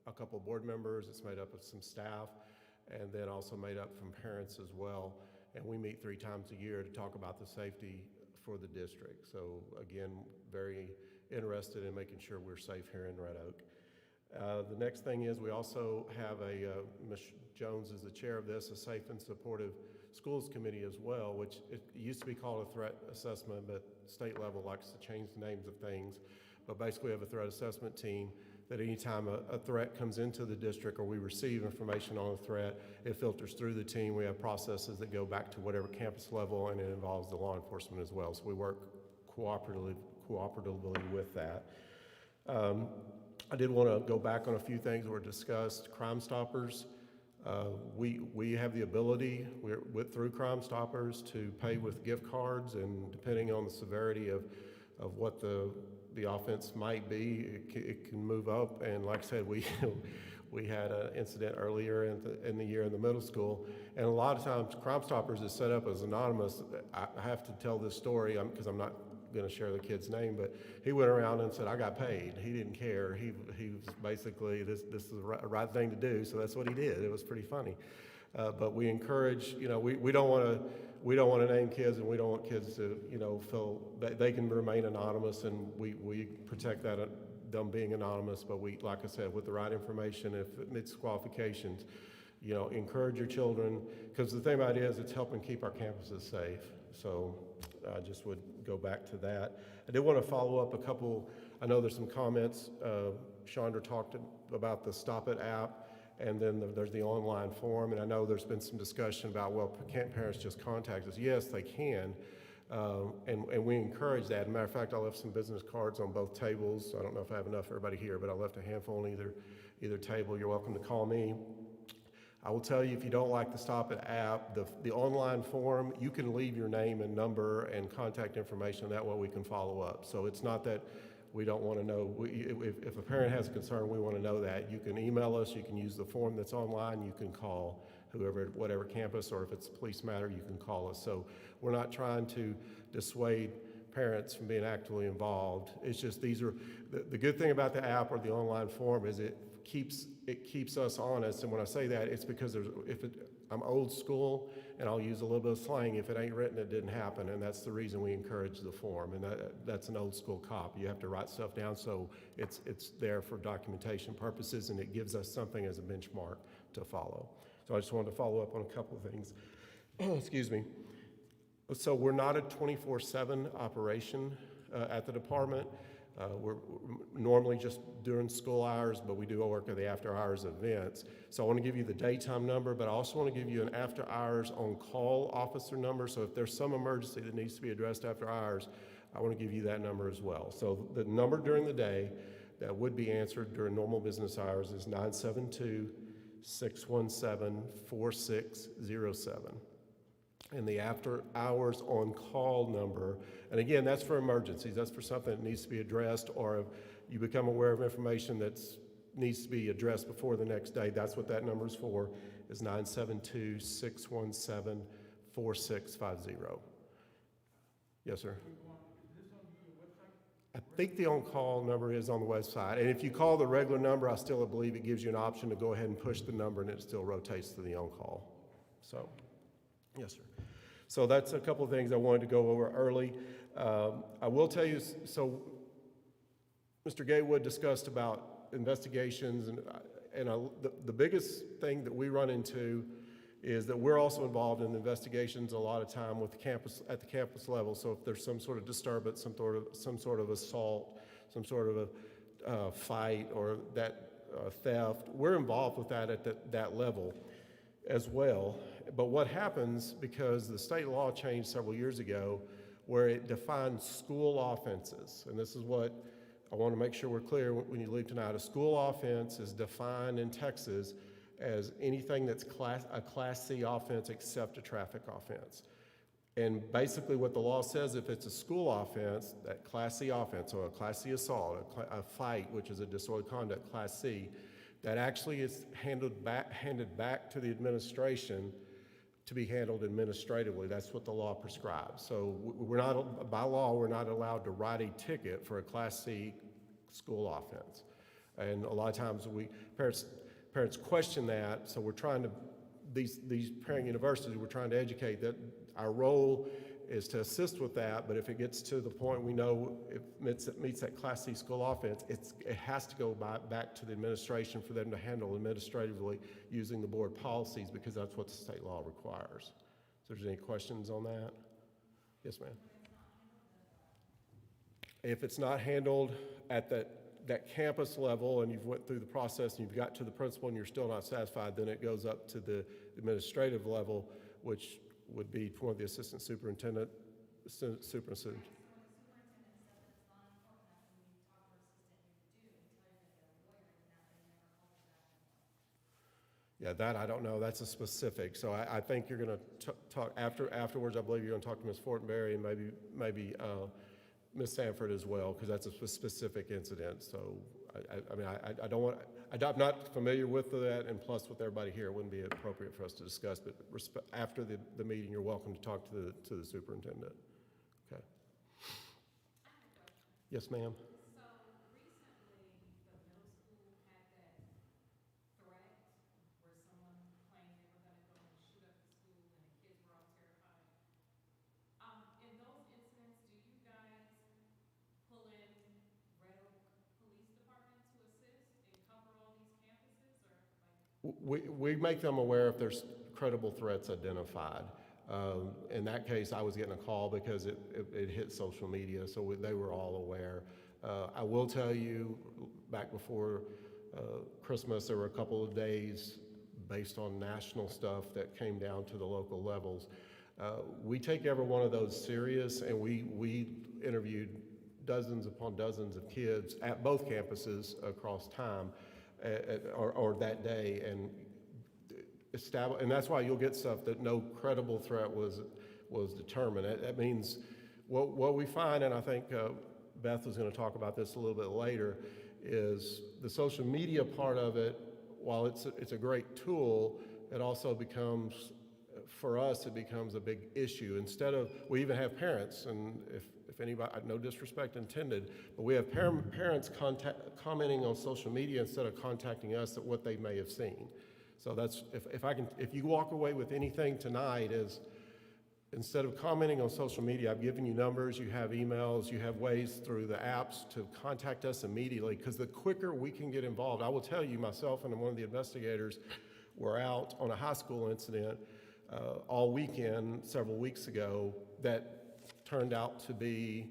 a couple of board members. It's made up of some staff, and then also made up from parents as well. And we meet 3 times a year to talk about the safety for the district. So again, very interested in making sure we're safe here in Red Oak. The next thing is we also have Ms. Jones is the chair of this, a Safe and Supportive Schools Committee as well, which it used to be called a threat assessment, but state level likes to change the names of things. But basically we have a threat assessment team that anytime a threat comes into the district or we receive information on a threat, it filters through the team. We have processes that go back to whatever campus level, and it involves the law enforcement as well. So we work cooperatively with that. I did want to go back on a few things that were discussed. Crime Stoppers, we have the ability through Crime Stoppers to pay with gift cards, and depending on the severity of what the offense might be, it can move up. And like I said, we had an incident earlier in the year in the middle school, and a lot of times Crime Stoppers is set up as anonymous. I have to tell this story because I'm not going to share the kid's name, but he went around and said, I got paid. He didn't care. He was basically, this is the right thing to do, so that's what he did. It was pretty funny. But we encourage, we don't want to name kids, and we don't want kids to, feel that they can remain anonymous, and we protect that them being anonymous. But we, like I said, with the right information, if it meets qualifications, encourage your children, because the thing about it is it's helping keep our campuses safe. So I just would go back to that. I did want to follow up a couple. I know there's some comments. Chandra talked about the Stop It app, and then there's the online form. And I know there's been some discussion about, well, can't parents just contact us? Yes, they can. And we encourage that. As a matter of fact, I left some business cards on both tables. I don't know if I have enough for everybody here, but I left a handful on either table. You're welcome to call me. I will tell you, if you don't like the Stop It app, the online form, you can leave your name and number and contact information. That way we can follow up. So it's not that we don't want to know. If a parent has a concern, we want to know that. You can email us. You can use the form that's online. You can call whatever campus, or if it's a police matter, you can call us. So we're not trying to dissuade parents from being actively involved. It's just the good thing about the app or the online form is it keeps us honest. And when I say that, it's because I'm old school, and I'll use a little bit of slang. If it ain't written, it didn't happen, and that's the reason we encourage the form. And that's an old school cop. You have to write stuff down, so it's there for documentation purposes, and it gives us something as a benchmark to follow. So I just wanted to follow up on a couple of things. Excuse me. So we're not a 24/7 operation at the department. We're normally just during school hours, but we do work at the after-hours events. So I want to give you the daytime number, but I also want to give you an after-hours on-call officer number. So if there's some emergency that needs to be addressed after hours, I want to give you that number as well. So the number during the day that would be answered during normal business hours is 972-617-4607. And the after-hours on-call number, and again, that's for emergencies. That's for something that needs to be addressed, or if you become aware of information that needs to be addressed before the next day, that's what that number is for, is 972-617-4650. Yes, sir? I think the on-call number is on the website. And if you call the regular number, I still believe it gives you an option to go ahead and push the number, and it still rotates to the on-call. So, yes, sir. So that's a couple of things I wanted to go over early. I will tell you, so Mr. Gatewood discussed about investigations, and the biggest thing that we run into is that we're also involved in investigations a lot of time with the campus, at the campus level. So if there's some sort of disturbance, some sort of assault, some sort of a fight or that theft, we're involved with that at that level as well. But what happens, because the state law changed several years ago, where it defines school offenses, and this is what I want to make sure we're clear when you leave tonight. A school offense is defined in Texas as anything that's a Class C offense except a traffic offense. And basically what the law says, if it's a school offense, that Class C offense, or a Class C assault, a fight, which is a disorderly conduct, Class C, that actually is handed back to the administration to be handled administratively. That's what the law prescribes. So we're not, by law, we're not allowed to write a ticket for a Class C school offense. And a lot of times parents question that, so we're trying to, these parent universities, we're trying to educate that our role is to assist with that, but if it gets to the point we know it meets that Class C school offense, it has to go back to the administration for them to handle administratively using the board policies, because that's what the state law requires. So if there's any questions on that? Yes, ma'am. If it's not handled at that campus level and you've went through the process and you've got to the principal and you're still not satisfied, then it goes up to the administrative level, which would be for the assistant superintendent, superintendent. Yeah, that I don't know. That's a specific. So I think you're going to talk afterwards. I believe you're going to talk to Ms. Fortenberry and maybe Ms. Sanford as well, because that's a specific incident. So I mean, I don't want. I'm not familiar with that, and plus with everybody here, it wouldn't be appropriate for us to discuss. But after the meeting, you're welcome to talk to the superintendent. Okay. Yes, ma'am. So recently, the middle school had that threat where someone claimed they were gonna go and shoot up the school and the kids were all terrified. In those incidents, do you guys pull in Red Oak Police Department to assist and cover all these campuses, or like? We make them aware if there's credible threats identified. In that case, I was getting a call because it hit social media, so they were all aware. I will tell you, back before Christmas, there were a couple of days based on national stuff that came down to the local levels. We take every one of those serious, and we interviewed dozens upon dozens of kids at both campuses across time, or that day, and that's why you'll get stuff that no credible threat was determined. That means what we find, and I think Beth was going to talk about this a little bit later, is the social media part of it. While it's a great tool, it also becomes, for us, it becomes a big issue. We even have parents, and if anybody, no disrespect intended, but we have parents commenting on social media instead of contacting us at what they may have seen. So that's, if you walk away with anything tonight, is instead of commenting on social media, I've given you numbers, you have emails, you have ways through the apps to contact us immediately, because the quicker we can get involved. I will tell you, myself and one of the investigators were out on a high school incident all weekend several weeks ago that turned out to be,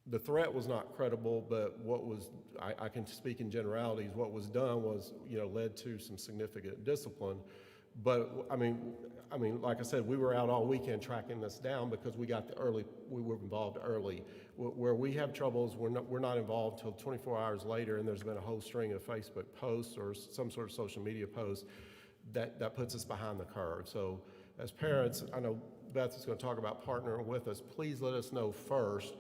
the threat was not credible, but what was, I can speak in generalities, what was done was, led to some significant discipline. But I mean, like I said, we were out all weekend tracking this down because we were involved early. Where we have troubles, we're not involved till 24 hours later, and there's been a whole string of Facebook posts or some sort of social media posts that puts us behind the curve. So as parents, I know Beth is going to talk about partnering with us. Please let us know first,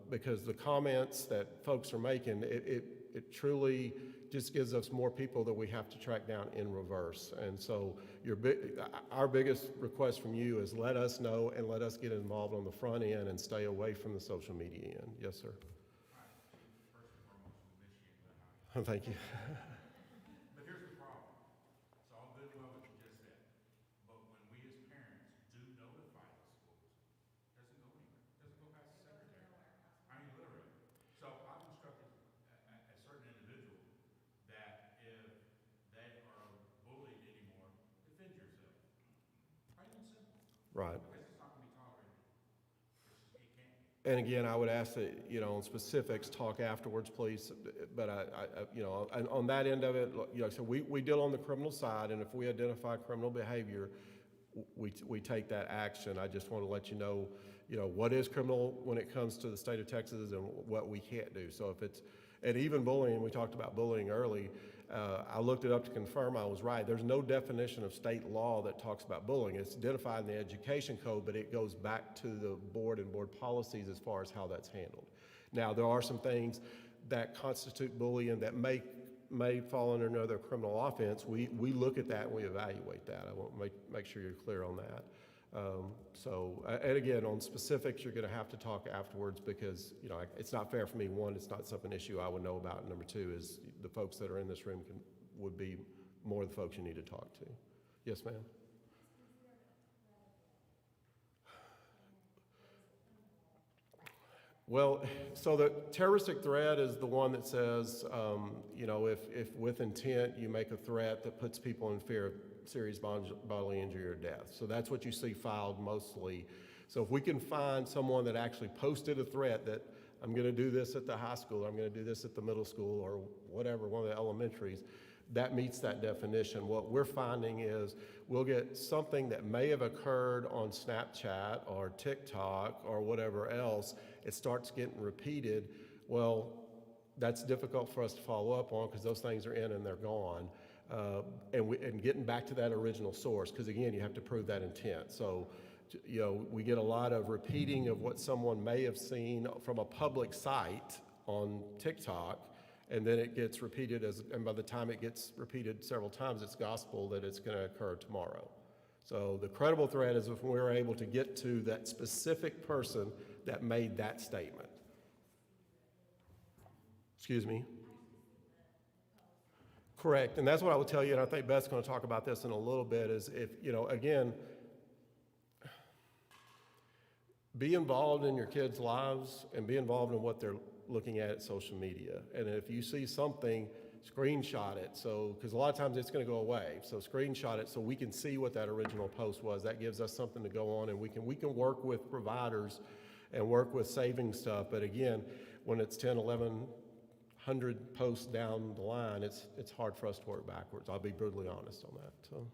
because the comments that folks are making, it truly just gives us more people that we have to track down in reverse. And so our biggest request from you is let us know and let us get involved on the front end and stay away from the social media end. Yes, sir. All right, first and foremost, we wish you and good. Thank you. But here's the problem. It's all good and well what you just said. But when we as parents do notify the schools, it doesn't go anywhere. It doesn't go past the secretary. I mean, literally. So I've instructed a certain individual that if they are bullied Right. Because it's not gonna be tolerated. It can't be. And again, I would ask that, on specifics, talk afterwards, please. But and on that end of it, so we deal on the criminal side, and if we identify criminal behavior, we take that action. I just want to let you know, what is criminal when it comes to the state of Texas and what we can't do. So if it's, and even bullying, we talked about bullying early. I looked it up to confirm I was right. There's no definition of state law that talks about bullying. It's identified in the education code, but it goes back to the board and board policies as far as how that's handled. Now, there are some things that constitute bullying that may fall under another criminal offense. We look at that and we evaluate that. I want to make sure you're clear on that. And again, on specifics, you're going to have to talk afterwards because, it's not fair for me. One, it's not an issue I would know about. And number two is the folks that are in this room would be more the folks you need to talk to. Yes, ma'am? Well, so the terroristic threat is the one that says, if with intent you make a threat that puts people in fear of serious bodily injury or death. So that's what you see filed mostly. So if we can find someone that actually posted a threat that I'm going to do this at the high school, or I'm going to do this at the middle school, or whatever, one of the elementaries, that meets that definition. What we're finding is we'll get something that may have occurred on Snapchat or TikTok or whatever else. It starts getting repeated. Well, that's difficult for us to follow up on because those things are in and they're gone. And getting back to that original source, because again, you have to prove that intent. So, we get a lot of repeating of what someone may have seen from a public site on TikTok, and then it gets repeated and by the time it gets repeated several times, it's gospel that it's going to occur tomorrow. So the credible threat is if we're able to get to that specific person that made that statement. Excuse me? Correct, and that's what I would tell you, and I think Beth's going to talk about this in a little bit, is if, again, be involved in your kids' lives and be involved in what they're looking at social media. And if you see something, screenshot it. So, because a lot of times it's going to go away. So screenshot it so we can see what that original post was. That gives us something to go on, and we can work with providers and work with saving stuff. But again, when it's 10, 1100 posts down the line, it's hard for us to work backwards. I'll be brutally honest on that. So.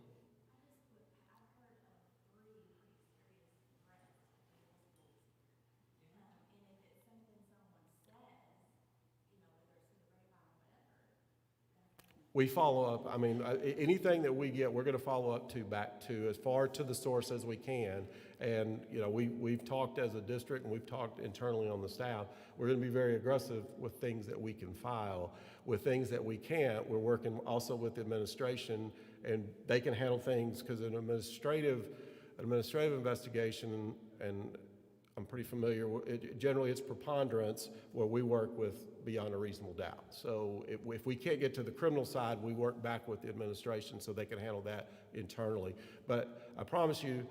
We follow up. I mean, anything that we get, we're going to follow up back to as far to the source as we can. And we've talked as a district, and we've talked internally on the staff. We're going to be very aggressive with things that we can file. With things that we can't, we're working also with the administration, and they can handle things because an administrative investigation, and I'm pretty familiar. Generally, it's preponderance where we work with beyond a reasonable doubt. So if we can't get to the criminal side, we work back with the administration so they can handle that internally. But I promise you,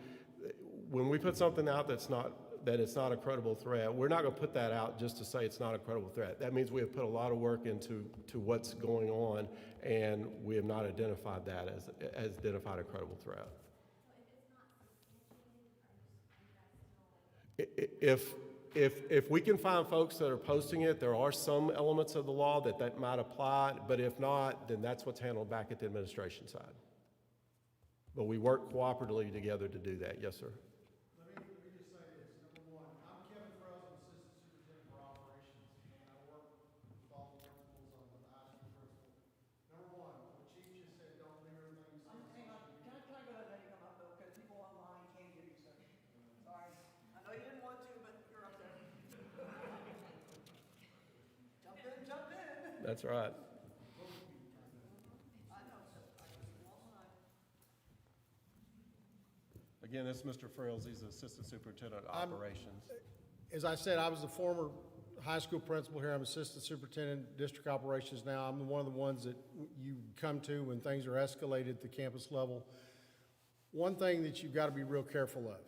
when we put something out that it's not a credible threat, we're not going to put that out just to say it's not a credible threat. That means we have put a lot of work into what's going on, and we have not identified that as identified a credible threat. If we can find folks that are posting it, there are some elements of the law that might apply, but if not, then that's what's handled back at the administration side. But we work cooperatively together to do that. Yes, sir. Let me just say this. Number one, I'm Kevin Frells, Assistant Superintendent for Operations, and I work with all the principals. I'm the high school principal. Number one, what Chief just said, don't leave everything. Hang on. Can I go ahead and let you come up, though, because people online can't hear you, sir. Sorry. I know you didn't want to, but you're up there. Jump in. That's right. Again, this is Mr. Frills. He's the Assistant Superintendent of Operations. As I said, I was the former high school principal here. I'm Assistant Superintendent, District Operations now. I'm one of the ones that you come to when things are escalated at the campus level. One thing that you've got to be real careful of,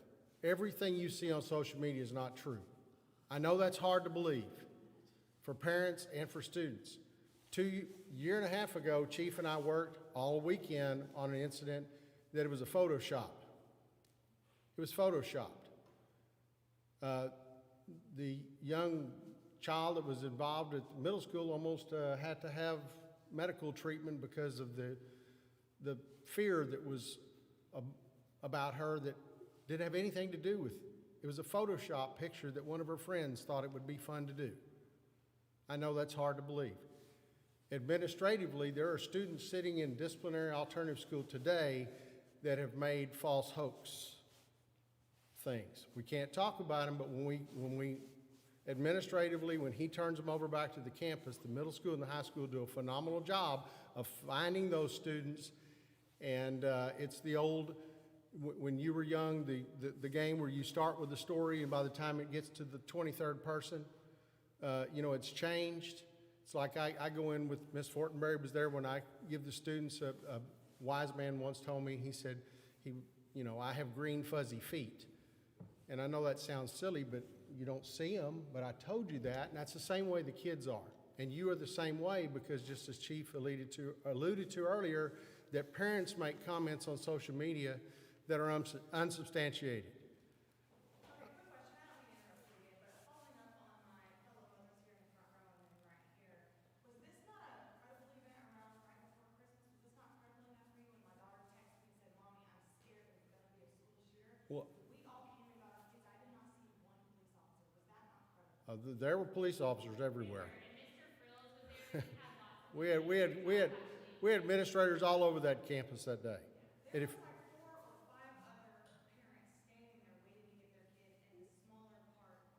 everything you see on social media is not true. I know that's hard to believe for parents and for students. A year and a half ago, Chief and I worked all weekend on an incident that it was a Photoshop. It was photoshopped. The young child that was involved at middle school almost had to have medical treatment because of the fear that was about her that didn't have anything to do with it. It was a Photoshop picture that one of her friends thought it would be fun to do. I know that's hard to believe. Administratively, there are students sitting in disciplinary alternative school today that have made false hoax things. We can't talk about them, but when we administratively, when he turns them over back to the campus, the middle school and the high school do a phenomenal job of finding those students. And it's the old, when you were young, the game where you start with the story and by the time it gets to the 23rd person, it's changed. It's like I go in with Miss Fortenberry was there when I give the students, a wise man once told me, he said, I have green fuzzy feet. And I know that sounds silly, but you don't see them, but I told you that, and that's the same way the kids are. And you are the same way because just as Chief alluded to earlier, that parents make comments on social media that are unsubstantiated. Okay, quick question. I don't mean to interrupt you again, but following up on my fellow brothers here in the front row and then right here, was this not a credible event around right before Christmas? Was this not credible enough for you when my daughter texted me and said, Mommy, I'm scared there's going to be a school shooter? Well, We all came and got our kids. I did not see one police officer. Was that not credible? there were police officers everywhere. And Mr. Frills was there, and he had lots of. We had administrators all over that campus that day. And There if, was like 4 or 5 other parents standing there waiting to get their kid in the smaller part of,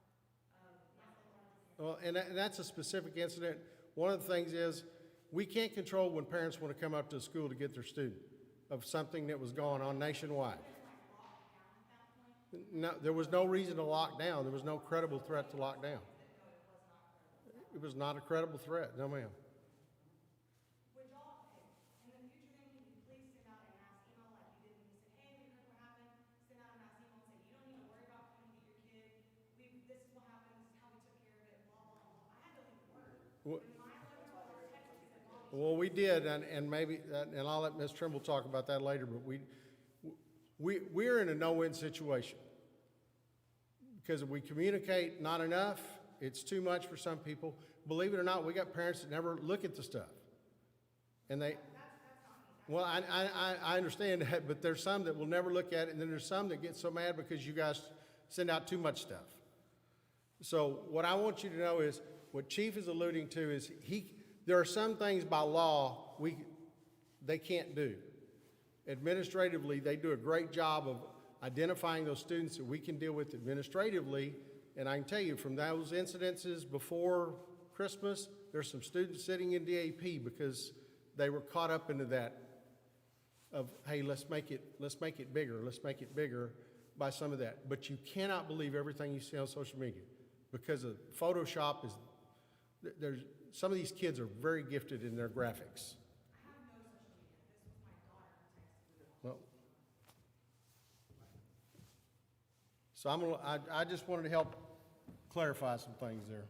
not the larger. well, and that's a specific incident. One of the things is we can't control when parents want to come up to the school to get their student of something that was going on nationwide. No, there was no reason to lock down. There was no credible threat to lock down. It was not a credible threat. No, ma'am. Would y'all, in the future then, can you please send out a mass email like you did when you said, hey, we heard what happened? Send out a mass email and say, you don't need to worry about coming to get your kid. This is what happened, this is how we took care of it, blah, blah, blah. I had to leave work. What- When my 11-year-old daughter texted me and said, Mommy, Well, we did, and maybe, and I'll let Ms. Trimble talk about that later, but we're in a no-win situation. Because if we communicate not enough, it's too much for some people. Believe it or not, we got parents that never look at the stuff. And they, well, I understand that, but there's some that will never look at it, and then there's some that get so mad because you guys send out too much stuff. So what I want you to know is, what Chief is alluding to is there are some things by law they can't do. Administratively, they do a great job of identifying those students that we can deal with administratively. And I can tell you from those incidences before Christmas, there's some students sitting in DAP because they were caught up into that of, hey, let's make it bigger by some of that. But you cannot believe everything you see on social media because of Photoshop there's some of these kids are very gifted in their graphics. I have no social media. This was my daughter who texted me. Well, so I just wanted to help clarify some things there.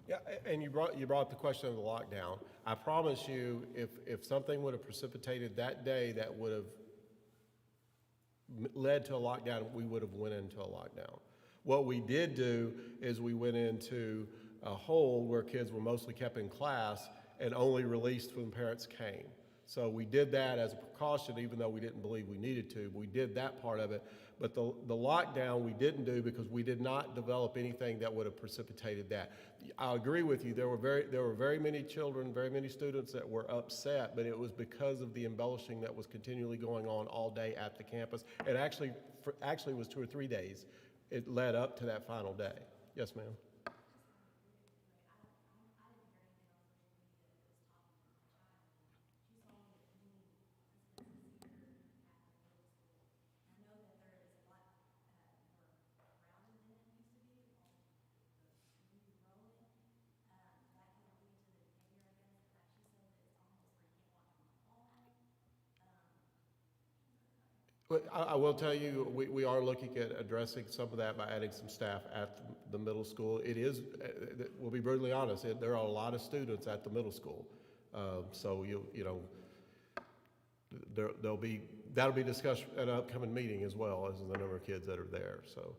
Yeah, and you brought up the question of the lockdown. I promise you, if something would have precipitated that day that would have led to a lockdown, we would have went into a lockdown. What we did do is we went into a hold where kids were mostly kept in class and only released when parents came. So we did that as a precaution, even though we didn't believe we needed to. We did that part of it. But the lockdown we didn't do because we did not develop anything that would have precipitated that. I agree with you. There were very many children, very many students that were upset, but it was because of the embellishing that was continually going on all day at the campus. It actually was 2 or 3 days. It led up to that final day. Yes, ma'am. But I will tell you, we are looking at addressing some of that by adding some staff at the middle school. It is, we'll be brutally honest, there are a lot of students at the middle school. So there'll be that'll be discussed at an upcoming meeting as well as the number of kids that are there. So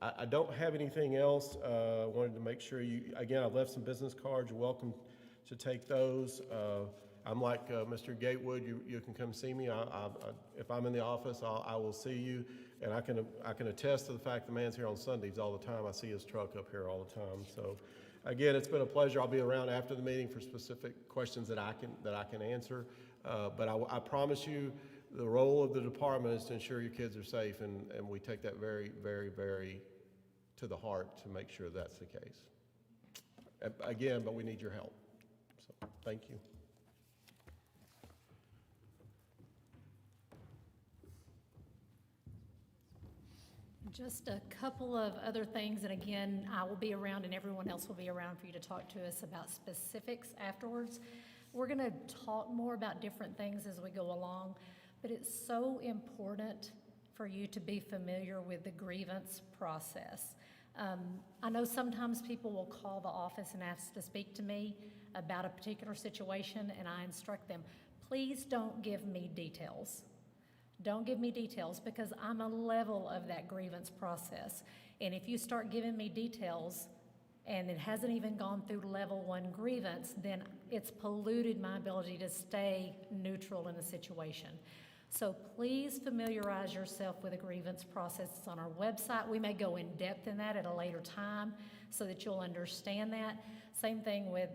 I don't have anything else. Wanted to make sure again, I've left some business cards. You're welcome to take those. I'm like Mr. Gatewood, you can come see me. If I'm in the office, I will see you. And I can attest to the fact the man's here on Sundays all the time. I see his truck up here all the time. So again, it's been a pleasure. I'll be around after the meeting for specific questions that I can answer. But I promise you, the role of the department is to ensure your kids are safe, and we take that very, very, very to the heart to make sure that's the case. Again, but we need your help. So thank you. Just a couple of other things, and again, I will be around and everyone else will be around for you to talk to us about specifics afterwards. We're going to talk more about different things as we go along, but it's so important for you to be familiar with the grievance process. I know sometimes people will call the office and ask to speak to me about a particular situation, and I instruct them, please don't give me details. Don't give me details, because I'm a level of that grievance process. And if you start giving me details and it hasn't even gone through level 1 grievance, then it's polluted my ability to stay neutral in a situation. So please familiarize yourself with the grievance process. It's on our website. We may go in depth in that at a later time so that you'll understand that. Same thing with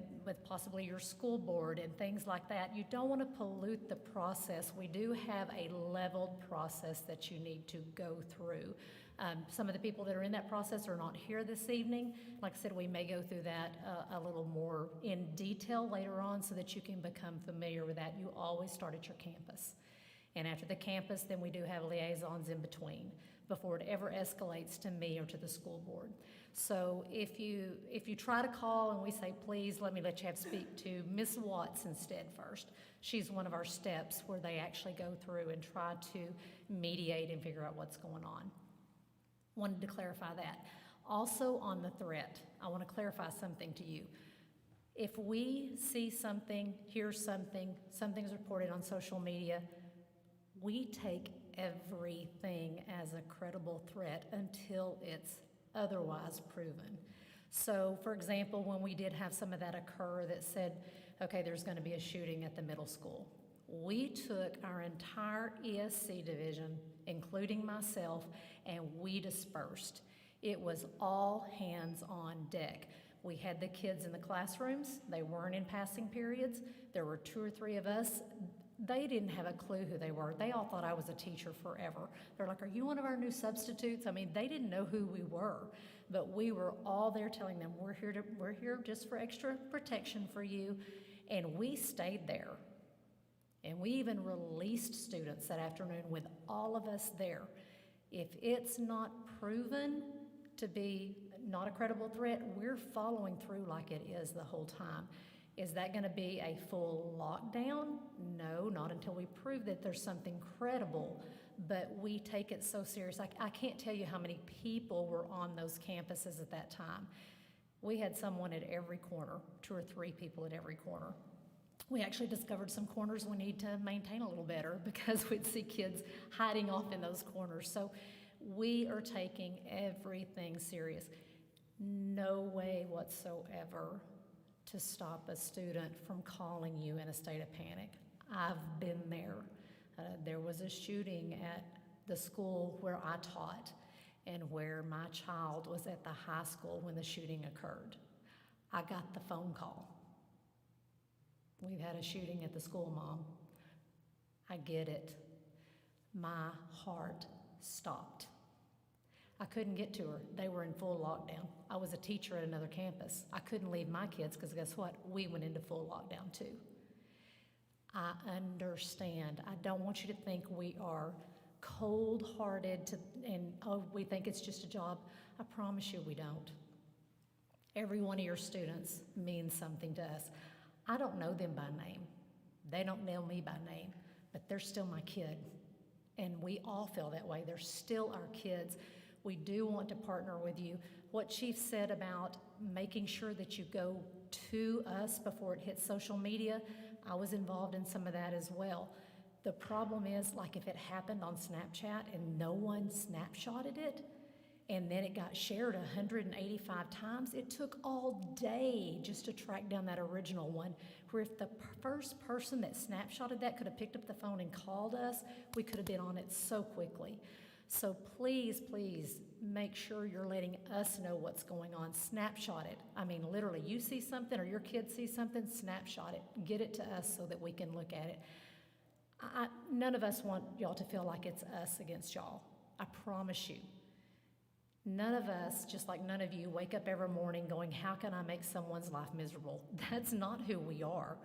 possibly your school board and things like that. You don't want to pollute the process. We do have a leveled process that you need to go through. Some of the people that are in that process are not here this evening. Like I said, we may go through that a little more in detail later on so that you can become familiar with that. You always start at your campus. And after the campus, then we do have liaisons in between before it ever escalates to me or to the school board. So if you try to call and we say, please let you speak to Miss Watts instead first. She's one of our steps where they actually go through and try to mediate and figure out what's going on. Wanted to clarify that. Also on the threat, I want to clarify something to you. If we see something, hear something, something's reported on social media, we take everything as a credible threat until it's otherwise proven. So, for example, when we did have some of that occur that said, okay, there's going to be a shooting at the middle school, we took our entire ESC division, including myself, and we dispersed. It was all hands on deck. We had the kids in the classrooms. They weren't in passing periods. There were 2 or 3 of us. They didn't have a clue who they were. They all thought I was a teacher forever. They're like, are you one of our new substitutes? I mean, they didn't know who we were, but we were all there telling them, we're here just for extra protection for you. And we stayed there. And we even released students that afternoon with all of us there. If it's not proven to be not a credible threat, we're following through like it is the whole time. Is that going to be a full lockdown? No, not until we prove that there's something credible, but we take it so serious. I can't tell you how many people were on those campuses at that time. We had someone at every corner, 2 or 3 people at every corner. We actually discovered some corners we need to maintain a little better because we'd see kids hiding off in those corners. So we are taking everything serious. No way whatsoever to stop a student from calling you in a state of panic. I've been there. There was a shooting at the school where I taught and where my child was at the high school when the shooting occurred. I got the phone call. We've had a shooting at the school, Mom. I get it. My heart stopped. I couldn't get to her. They were in full lockdown. I was a teacher at another campus. I couldn't leave my kids because guess what? We went into full lockdown too. I understand. I don't want you to think we are cold-hearted and we think it's just a job. I promise you we don't. Every one of your students means something to us. I don't know them by name. They don't know me by name, but they're still my kid. And we all feel that way. They're still our kids. We do want to partner with you. What Chief said about making sure that you go to us before it hits social media, I was involved in some of that as well. The problem is, like, if it happened on Snapchat and no one snapshotted it, and then it got shared 185 times, it took all day just to track down that original one, where if the first person that snapshotted that could have picked up the phone and called us, we could have been on it so quickly. So please, please, make sure you're letting us know what's going on. Snapshot it. I mean, literally, you see something or your kid sees something, snapshot it. Get it to us so that we can look at it. None of us want y'all to feel like it's us against y'all. I promise you. None of us, just like none of you, wake up every morning going, how can I make someone's life miserable? That's not who we are.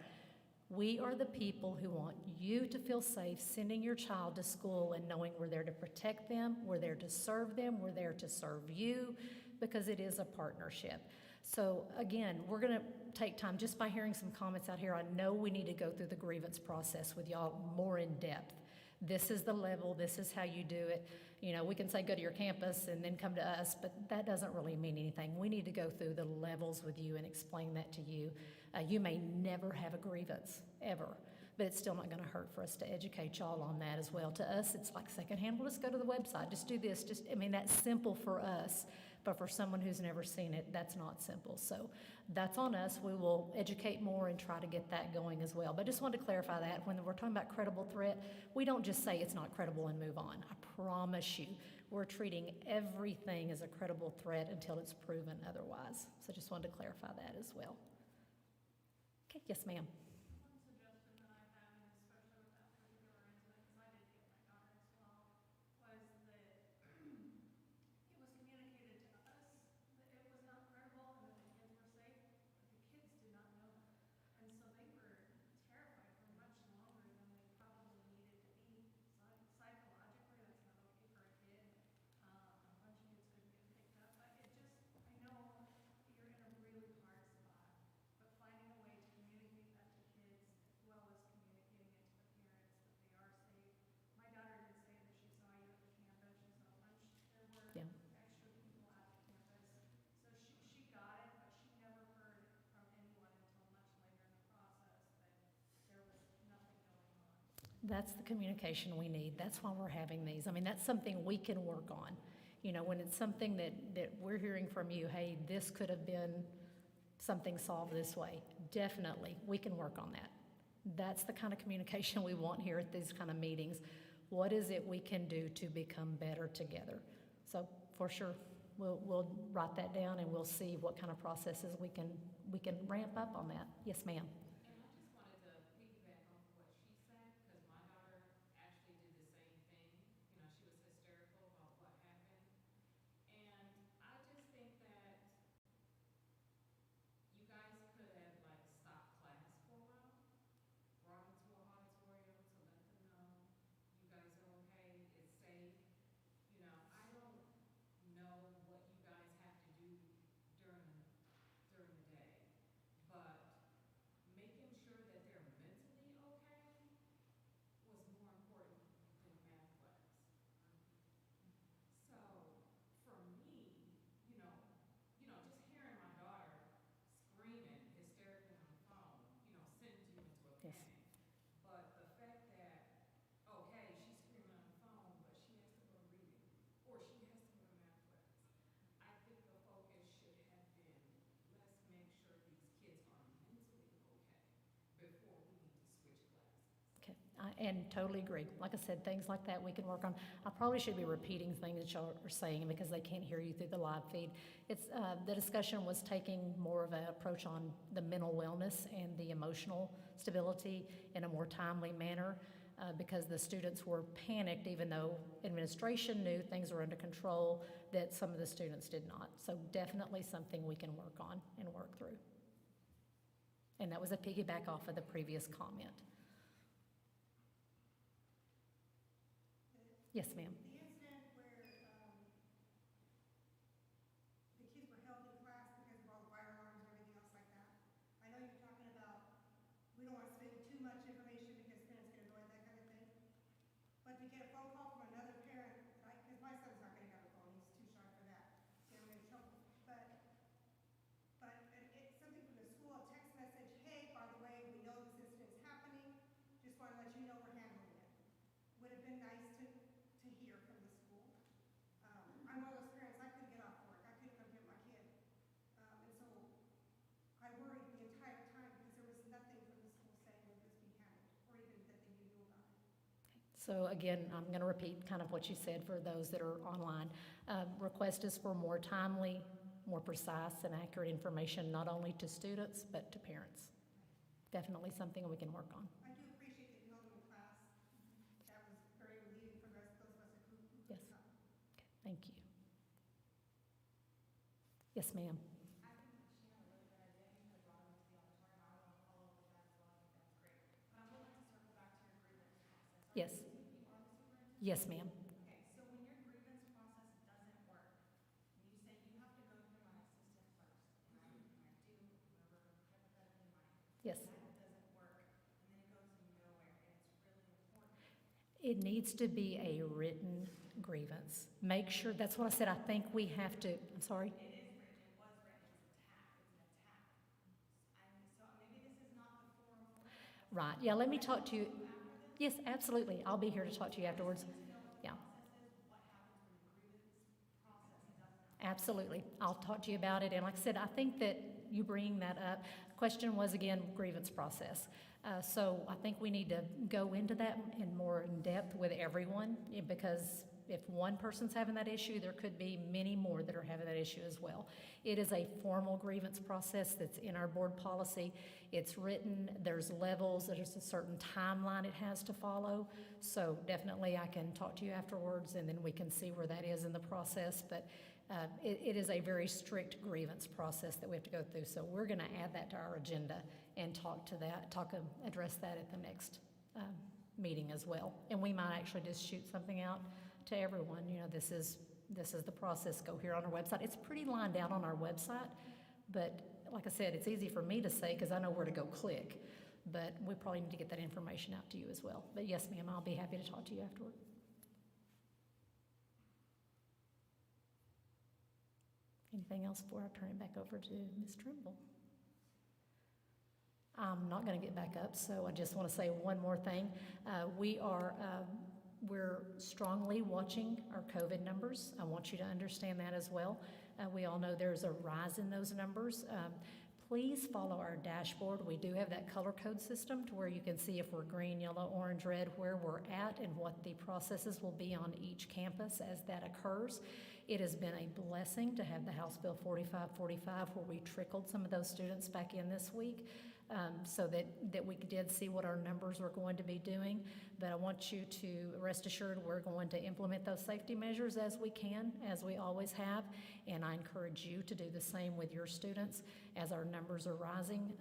We are the people who want you to feel safe sending your child to school and knowing we're there to protect them, we're there to serve them, we're there to serve you, because it is a partnership. So again, we're going to take time, just by hearing some comments out here, I know we need to go through the grievance process with y'all more in depth. This is the level, this is how you do it. You know, we can say go to your campus and then come to us, but that doesn't really mean anything. We need to go through the levels with you and explain that to you. You may never have a grievance, ever, but it's still not going to hurt for us to educate y'all on that as well. To us, it's like secondhand. We'll just go to the website, just do this. That's simple for us, but for someone who's never seen it, that's not simple. So that's on us. We will educate more and try to get that going as well. But I just wanted to clarify that when we're talking about credible threat, we don't just say it's not credible and move on. I promise you, we're treating everything as a credible threat until it's proven otherwise. So just wanted to clarify that as well. Okay, yes, ma'am. One suggestion that I have, and especially with that particular incident, because I did get my daughter as well, was that it was communicated to us that it was not credible and that the kids were safe, but the kids did not know that. And so they were terrified for much longer than they probably needed to be. Psychologically, that's not okay for a kid. A bunch of kids couldn't get picked up, but I know you're in a really hard spot, but finding a way to communicate that to kids as well as communicating it to the parents that they are safe. My daughter did say that she saw you at the campus, she saw a bunch, there were Yeah. extra people at the campus. So she got it, but she never heard from anyone until much later in the process that there was nothing going on. That's the communication we need. That's why we're having these. That's something we can work on. You know, when it's something that we're hearing from you, hey, this could have been something solved this way, definitely, we can work on that. That's the kind of communication we want here at these kind of meetings. What is it we can do to become better together? So for sure, we'll write that down and we'll see what kind of processes we can ramp up on that. Yes, ma'am. And I just wanted to piggyback off of what she said, because my daughter actually did the same thing. You know, she was hysterical about what happened. And I just think that you guys could have, like, stopped class for a while, brought them to an auditorium to let them know you guys are okay, it's safe. You know, I don't know what you guys have to do during the day, but making sure that they're mentally okay was more important than math class. So for me, just hearing my daughter screaming hysterically on the phone, sends you into a Yes. panic. But the fact that, okay, she's screaming on the phone, but she has to go to reading, or she has to go to math class. I think the focus should have been, let's make sure these kids are mentally okay before we need to switch classes. Okay, and totally agree. Like I said, things like that we can work on. I probably should be repeating things that y'all are saying because they can't hear you through the live feed. It's the discussion was taking more of an approach on the mental wellness and the emotional stability in a more timely manner because the students were panicked, even though administration knew things were under control, that some of the students did not. So definitely something we can work on and work through. And that was a piggyback off of the previous comment. Yes, ma'am. The incident where the kids were held in class because of all the fire alarms and everything else like that. I know you're talking about, we don't want to spend too much information because parents get annoyed, that kind of thing. But to get a phone call from another parent, because my son's not going to have a phone, he's too shy for that, get him in trouble. But it's something from the school, a text message, hey, by the way, we know this incident's happening, just want to let you know we're handling it. So again, I'm going to repeat kind of what you said for those that are online. Request is for more timely, more precise and accurate information, not only to students, but to parents. Definitely something we can work on. I do appreciate that you held them in class. That was very relieving for those of us who Yes. couldn't come. Okay, thank you. Yes, ma'am. I think that she had a really good idea. You could have brought them into the auditorium. I would want to follow up with that as well. I think that's great. But I would like to circle back to your grievance process. Yes. You are the superintendent? Yes, ma'am. Okay, so when your grievance process doesn't work, and you say you have to go through my assistant first, and I do, whoever hypothetically might, Yes. that doesn't work, and then it goes nowhere, and it's really important. It needs to be a written grievance. Make sure, that's what I said, I think we have to, I'm sorry? It is written, it was written, it's an attack. So maybe this is not the forum for it. Right, yeah, let me talk to you. Yes, absolutely. I'll be here to talk to you afterwards. Yeah. Absolutely. I'll talk to you about it. And like I said, I think that you bringing that up, question was again, grievance process. So I think we need to go into that in more in depth with everyone, because if one person's having that issue, there could be many more that are having that issue as well. It is a formal grievance process that's in our board policy. It's written, there's levels, there's a certain timeline it has to follow. So definitely I can talk to you afterwards and then we can see where that is in the process. But it is a very strict grievance process that we have to go through. So we're gonna add that to our agenda and address that at the next meeting as well. And we might actually just shoot something out to everyone. You know, this is the process. Go here on our website. It's pretty lined out on our website, but like I said, it's easy for me to say because I know where to go click, but we probably need to get that information out to you as well. But yes, ma'am, I'll be happy to talk to you afterward. Anything else before I turn it back over to Ms. Trimble? I'm not going to get back up, so I just want to say one more thing. We're strongly watching our COVID numbers. I want you to understand that as well. We all know there's a rise in those numbers. Please follow our dashboard. We do have that color code system to where you can see if we're green, yellow, orange, red, where we're at and what the processes will be on each campus as that occurs. It has been a blessing to have the House Bill 4545 where we trickled some of those students back in this week. So that we did see what our numbers were going to be doing. But I want you to rest assured we're going to implement those safety measures as we can, as we always have. And I encourage you to do the same with your students. As our numbers are rising,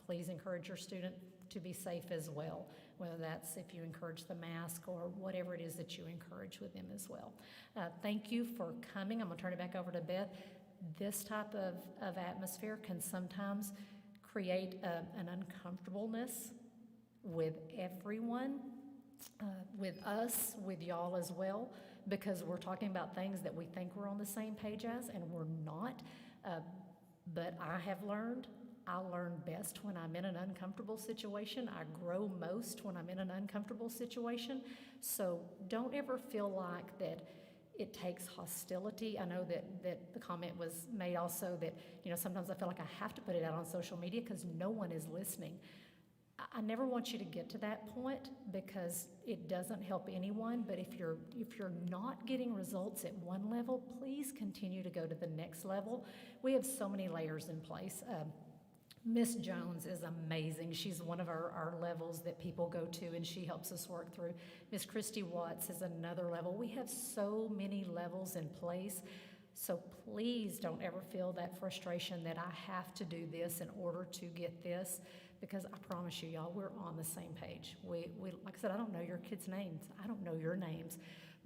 please encourage your student to be safe as well, whether that's if you encourage the mask or whatever it is that you encourage with them as well. Thank you for coming. I'm going to turn it back over to Beth. This type of atmosphere can sometimes create an uncomfortableness with everyone, with us, with y'all as well, because we're talking about things that we think we're on the same page as, and we're not. But I have learned, I learn best when I'm in an uncomfortable situation. I grow most when I'm in an uncomfortable situation. So don't ever feel like that it takes hostility. I know that the comment was made also that, you know, sometimes I feel like I have to put it out on social media because no one is listening. I never want you to get to that point because it doesn't help anyone, but if you're not getting results at one level, please continue to go to the next level. We have so many layers in place. Miss Jones is amazing. She's one of our levels that people go to, and she helps us work through. Miss Christy Watts is another level. We have so many levels in place, so please don't ever feel that frustration that I have to do this in order to get this, because I promise you, y'all, we're on the same page. We like I said, I don't know your kids' names. I don't know your names,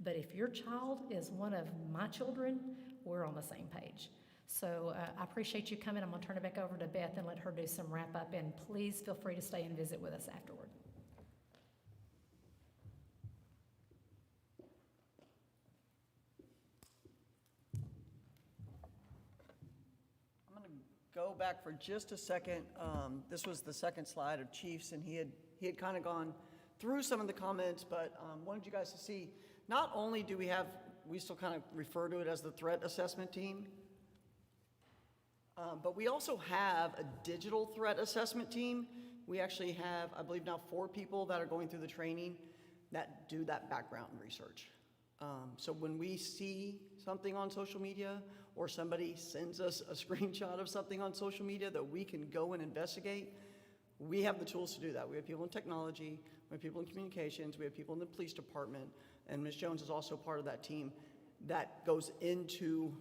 but if your child is one of my children, we're on the same page. So I appreciate you coming. I'm going to turn it back over to Beth and let her do some wrap up, and please feel free to stay and visit with us afterward. I'm going to go back for just a second. This was the second slide of Chief's, and he had kind of gone through some of the comments, but wanted you guys to see, not only do we still kind of refer to it as the threat assessment team, but we also have a digital threat assessment team. We actually have, I believe now, 4 people that are going through the training. that do that background research. So when we see something on social media or somebody sends us a screenshot of something on social media that we can go and investigate, we have the tools to do that. We have people in technology, we have people in communications, we have people in the police department, and Ms. Jones is also part of that team that goes into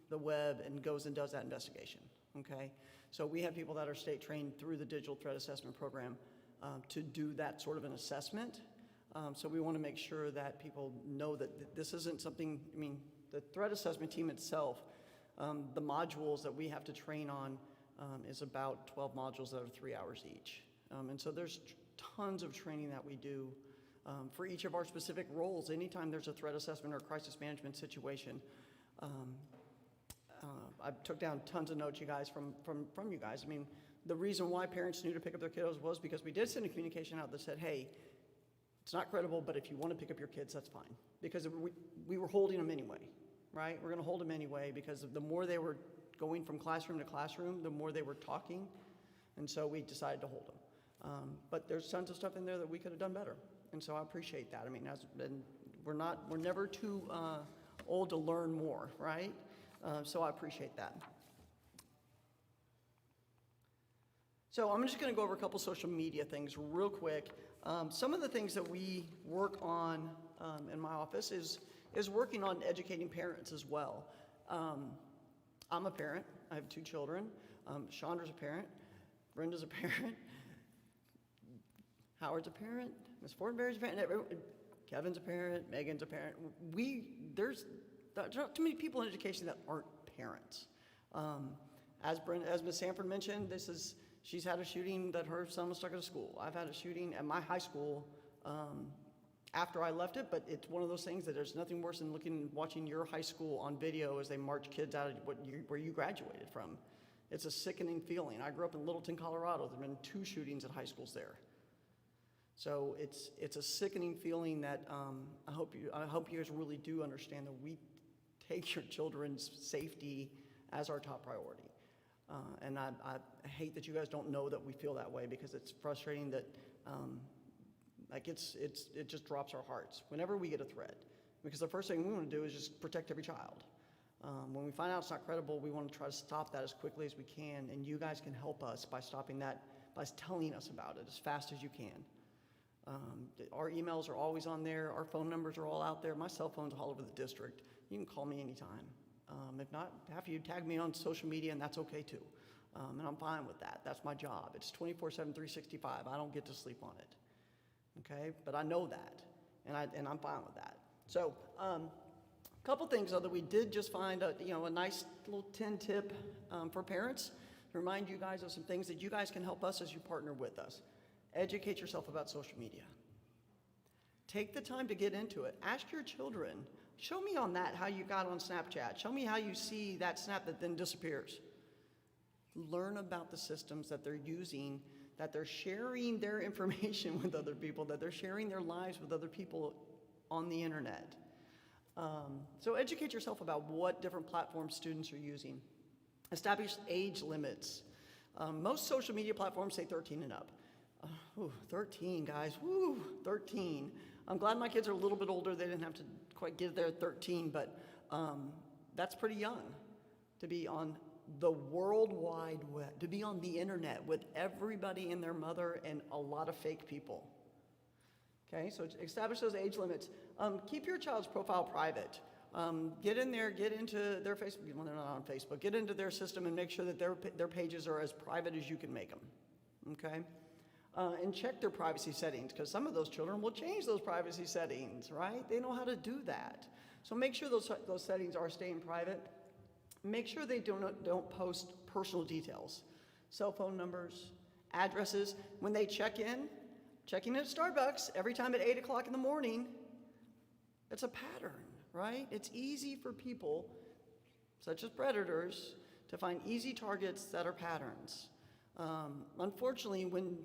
the web and goes and does that investigation, okay? So we have people that are state trained through the digital threat assessment program to do that sort of an assessment. So we want to make sure that people know that this isn't something, I mean, the threat assessment team itself, the modules that we have to train on is about 12 modules that are 3 hours each. And so there's tons of training that we do for each of our specific roles. Anytime there's a threat assessment or crisis management situation, I took down tons of notes, you guys, from you guys. I mean, the reason why parents knew to pick up their kiddos was because we did send a communication out that said, hey, it's not credible, but if you want to pick up your kids, that's fine. Because we were holding them anyway, right? We're going to hold them anyway because the more they were going from classroom to classroom, the more they were talking. And so we decided to hold them. But there's tons of stuff in there that we could have done better. And so I appreciate that. I mean, we're never too old to learn more, right? So I appreciate that. So I'm just going to go over a couple social media things real quick. Some of the things that we work on in my office is working on educating parents as well. I'm a parent. I have 2 children. Chandra's a parent. Brenda's a parent. Howard's a parent. Miss Fortenberry's a parent. Kevin's a parent. Megan's a parent. There's not too many people in education that aren't parents. As Ms. Sanford mentioned, she's had a shooting that her son was stuck at a school. I've had a shooting at my high school after I left it, but it's one of those things that there's nothing worse than watching your high school on video as they march kids out of where you graduated from. It's a sickening feeling. I grew up in Littleton, Colorado. There have been 2 shootings at high schools there. So it's a sickening feeling that I hope you guys really do understand that we take your children's safety as our top priority. And I hate that you guys don't know that we feel that way because it's frustrating that it just drops our hearts whenever we get a threat. Because the first thing we want to do is just protect every child. When we find out it's not credible, we want to try to stop that as quickly as we can, and you guys can help us by stopping that, by telling us about it as fast as you can. Our emails are always on there. Our phone numbers are all out there. My cell phone's all over the district. You can call me anytime. If not, half of you tag me on social media, and that's okay too. And I'm fine with that. That's my job. It's 24/7, 365. I don't get to sleep on it. Okay? But I know that, and I'm fine with that. So, a couple things though that we did just find a nice little 10 tip for parents to remind you guys of some things that you guys can help us as you partner with us. Educate yourself about social media. Take the time to get into it. Ask your children. Show me on that how you got on Snapchat. Show me how you see that snap that then disappears. Learn about the systems that they're using, that they're sharing their information with other people, that they're sharing their lives with other people on the internet. So educate yourself about what different platforms students are using. Establish age limits. Most social media platforms say 13 and up. 13, guys, 13. I'm glad my kids are a little bit older. They didn't have to quite get there at 13, but that's pretty young to be on the World Wide Web, to be on the internet with everybody and their mother and a lot of fake people. Okay, so establish those age limits. Keep your child's profile private. Get in there, get into their Facebook, well, they're not on Facebook, get into their system and make sure that their pages are as private as you can make them, okay? And check their privacy settings, because some of those children will change those privacy settings, right? They know how to do that. So make sure those settings are staying private. Make sure they don't post personal details, cell phone numbers, addresses. When they check in at Starbucks every time at 8 o'clock in the morning, it's a pattern, right? It's easy for people, such as predators, to find easy targets that are patterns. Unfortunately, when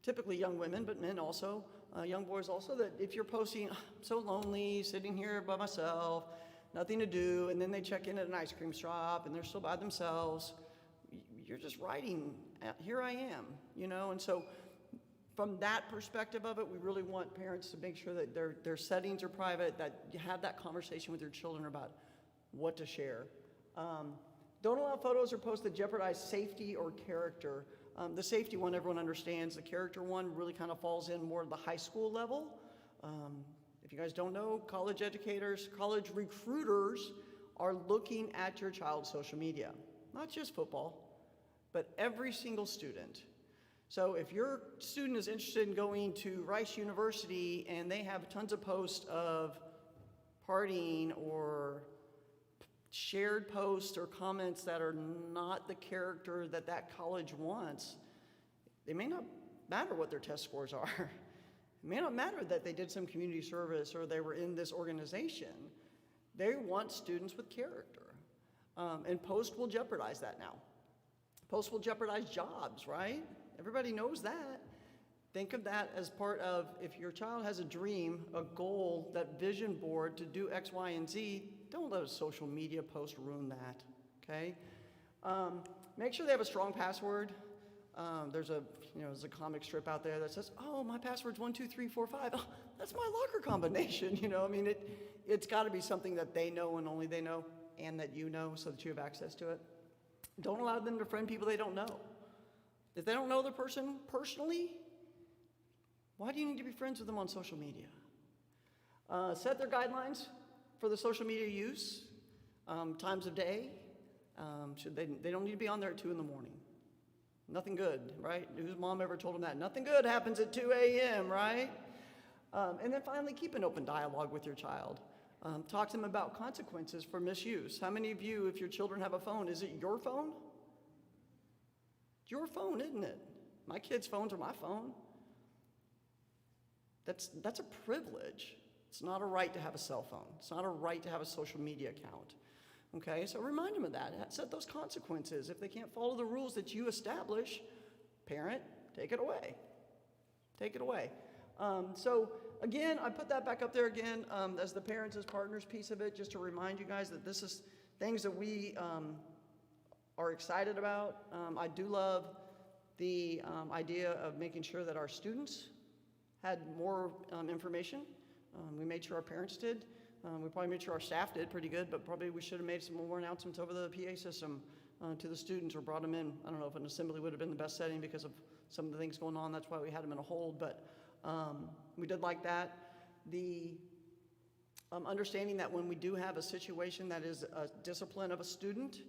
typically young women, but men also, young boys also, that if you're posting, I'm so lonely, sitting here by myself, nothing to do, and then they check in at an ice cream shop and they're still by themselves, you're just writing, here I am, and so from that perspective of it, we really want parents to make sure that their settings are private, that you have that conversation with your children about what to share. Don't allow photos or posts that jeopardize safety or character. The safety one, everyone understands. The character one really kind of falls in more at the high school level. If you guys don't know, college educators, college recruiters are looking at your child's social media. Not just football, but every single student. So if your student is interested in going to Rice University and they have tons of posts of partying or shared posts or comments that are not the character that that college wants, it may not matter what their test scores are. It may not matter that they did some community service or they were in this organization. They want students with character. And posts will jeopardize that now. Posts will jeopardize jobs, right? Everybody knows that. Think of that as part of, if your child has a dream, a goal, that vision board to do X, Y, and Z, don't let a social media post ruin that, okay? Make sure they have a strong password. There's a comic strip out there that says, oh, my password's 12345. Oh, that's my locker combination, I mean, it's gotta be something that they know and only they know, and that you know, so that you have access to it. Don't allow them to friend people they don't know. If they don't know the person personally, why do you need to be friends with them on social media? Set their guidelines for the social media use, times of day. They don't need to be on there at 2 in the morning. Nothing good, right? Whose mom ever told them that? Nothing good happens at 2 a.m., right? And then finally, keep an open dialogue with your child. Talk to them about consequences for misuse. How many of you, if your children have a phone, is it your phone? It's your phone, isn't it? My kids' phones are my phone. That's a privilege. It's not a right to have a cell phone. It's not a right to have a social media account. Okay, so remind them of that. Set those consequences. If they can't follow the rules that you establish, parent, take it away. Take it away. So again, I put that back up there again as the parents as partners piece of it, just to remind you guys that this is things that we are excited about. I do love the idea of making sure that our students had more information. We made sure our parents did. We probably made sure our staff did pretty good, but probably we should have made some more announcements over the PA system to the students or brought them in. I don't know if an assembly would have been the best setting because of some of the things going on. That's why we had them in a hold, but we did like that. The understanding that when we do have a situation that is a discipline of a student,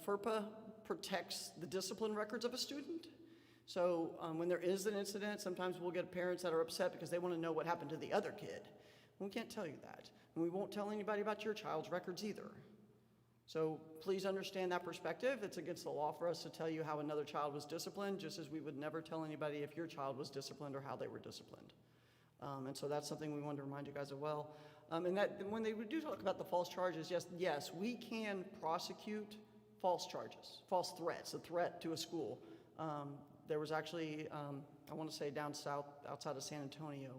FERPA protects the discipline records of a student. So when there is an incident, sometimes we'll get parents that are upset because they want to know what happened to the other kid. We can't tell you that. And we won't tell anybody about your child's records either. So please understand that perspective. It's against the law for us to tell you how another child was disciplined, just as we would never tell anybody if your child was disciplined or how they were disciplined. And so that's something we wanted to remind you guys of well. And that when they do talk about the false charges, yes, we can prosecute false charges, false threats, a threat to a school. There was actually, I want to say down south, outside of San Antonio,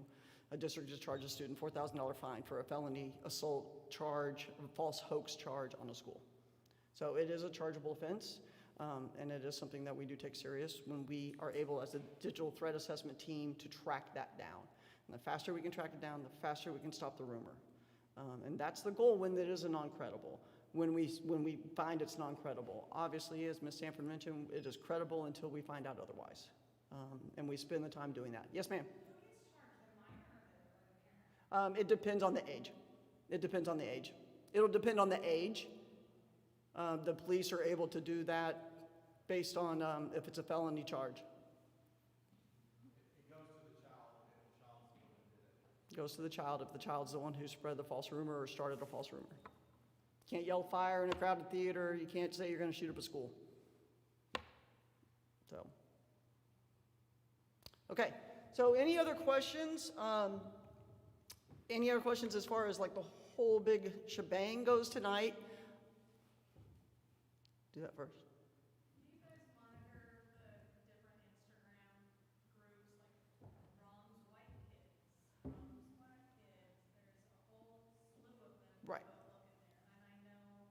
a district just charged a student $4,000 fine for a felony assault charge, a false hoax charge on a school. So it is a chargeable offense, and it is something that we do take serious when we are able as a digital threat assessment team to track that down. And the faster we can track it down, the faster we can stop the rumor. And that's the goal when it is a non-credible. When we find it's non-credible. Obviously, as Ms. Sanford mentioned, it is credible until we find out otherwise. And we spend the time doing that. Yes, ma'am? It depends on the age. It depends on the age. It'll depend on the age. The police are able to do that based on if it's a felony charge. It goes to the child if the child's the one that did it. It goes to the child if the child's the one who spread the false rumor or started a false rumor. You can't yell fire in a crowded theater. You can't say you're going to shoot up a school. So, okay. So any other questions? Any other questions as far as like the whole big shebang goes tonight? Do that first. Do you guys monitor the different Instagram groups, like Rom's white kids, Rom's black kids? There's a whole slew of them. Right. Go look in there. And I know,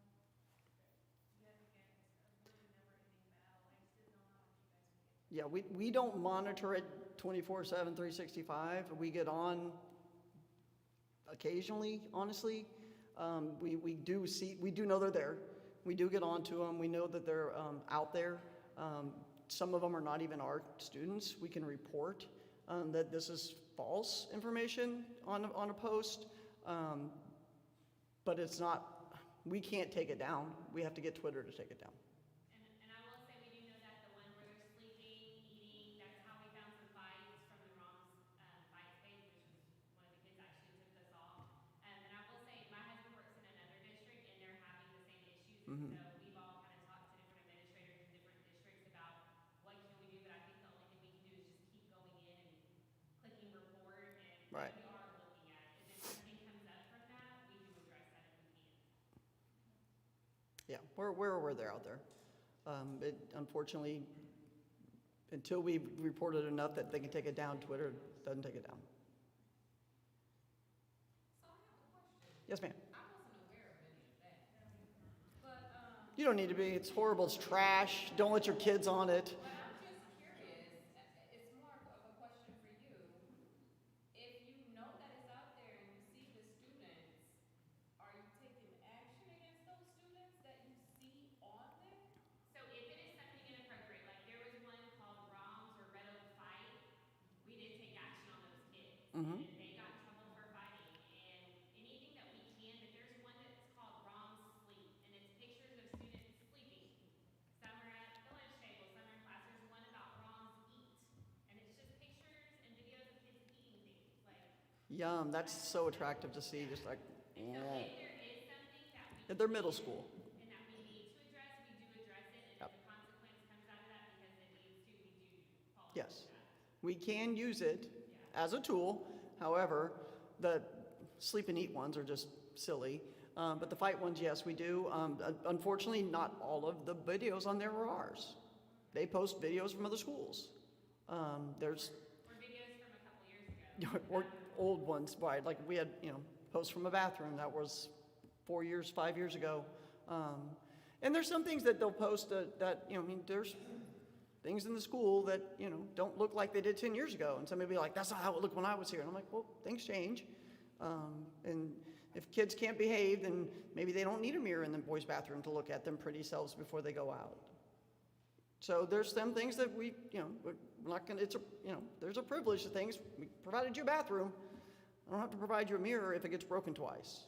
yet again, it's a really never-ending battle. I just didn't know how much you guys would get. Yeah, we don't monitor it 24/7, 365. We get on occasionally, honestly. We do know they're there. We do get onto them. We know that they're out there. Some of them are not even our students. We can report that this is false information on a post, but it's not, we can't take it down. We have to get Twitter to take it down. And I will say, we do know that the one where they're sleeping, eating, that's how we found some fights from the wrong fights page, which was one of the kids actually tipped us off. And I will say, my husband works in another district, and they're having the same issues. And so we've all kind of talked to different administrators in different districts about what can we do, but I think the only thing we can do is just keep going in and clicking report, and Right. we are looking at it. If something comes up from that, we do address that if we can. Yeah, we're aware they're out there. Unfortunately, until we report it enough that they can take it down, Twitter doesn't take it down. So I have a question. Yes, ma'am. I wasn't aware of any of that. But, You don't need to be. It's horrible. It's trash. Don't let your kids on it. but I'm just curious, it's more of a question for you. If you know that it's out there and you see the students, are you taking action against those students that you see on there? So if it is something inappropriate, like there was one called Roms or Red Oak Fight, we did take action on those kids. And they got in trouble for fighting, and anything that we can, but there's one that's called Roms Sleep, and it's pictures of students sleeping. Some are at the lunch table, some are in class. There's one about Roms Eat, and it's just pictures and videos of kids eating things, like. Yum. That's so attractive to see. Just like, And so if there is something that we. if they're middle school. And that we need to address, we do address it, and Yep. if a consequence comes out of that because it needs to, we do follow up Yes. with that. We can use it as a tool. However, the sleep and eat ones are just silly. But the fight ones, yes, we do. Unfortunately, not all of the videos on there are ours. They post videos from other schools. There's Or videos from a couple years ago. or old ones, right? Like we had, posts from a bathroom that was 4 years, 5 years ago. And there's some things that they'll post that there's things in the school that, don't look like they did 10 years ago. And somebody will be like, that's not how it looked when I was here. And I'm like, well, things change. And if kids can't behave, then maybe they don't need a mirror in the boys' bathroom to look at them pretty selves before they go out. So there's some things that we're not gonna, there's a privilege to things. We provided you a bathroom. I don't have to provide you a mirror if it gets broken twice.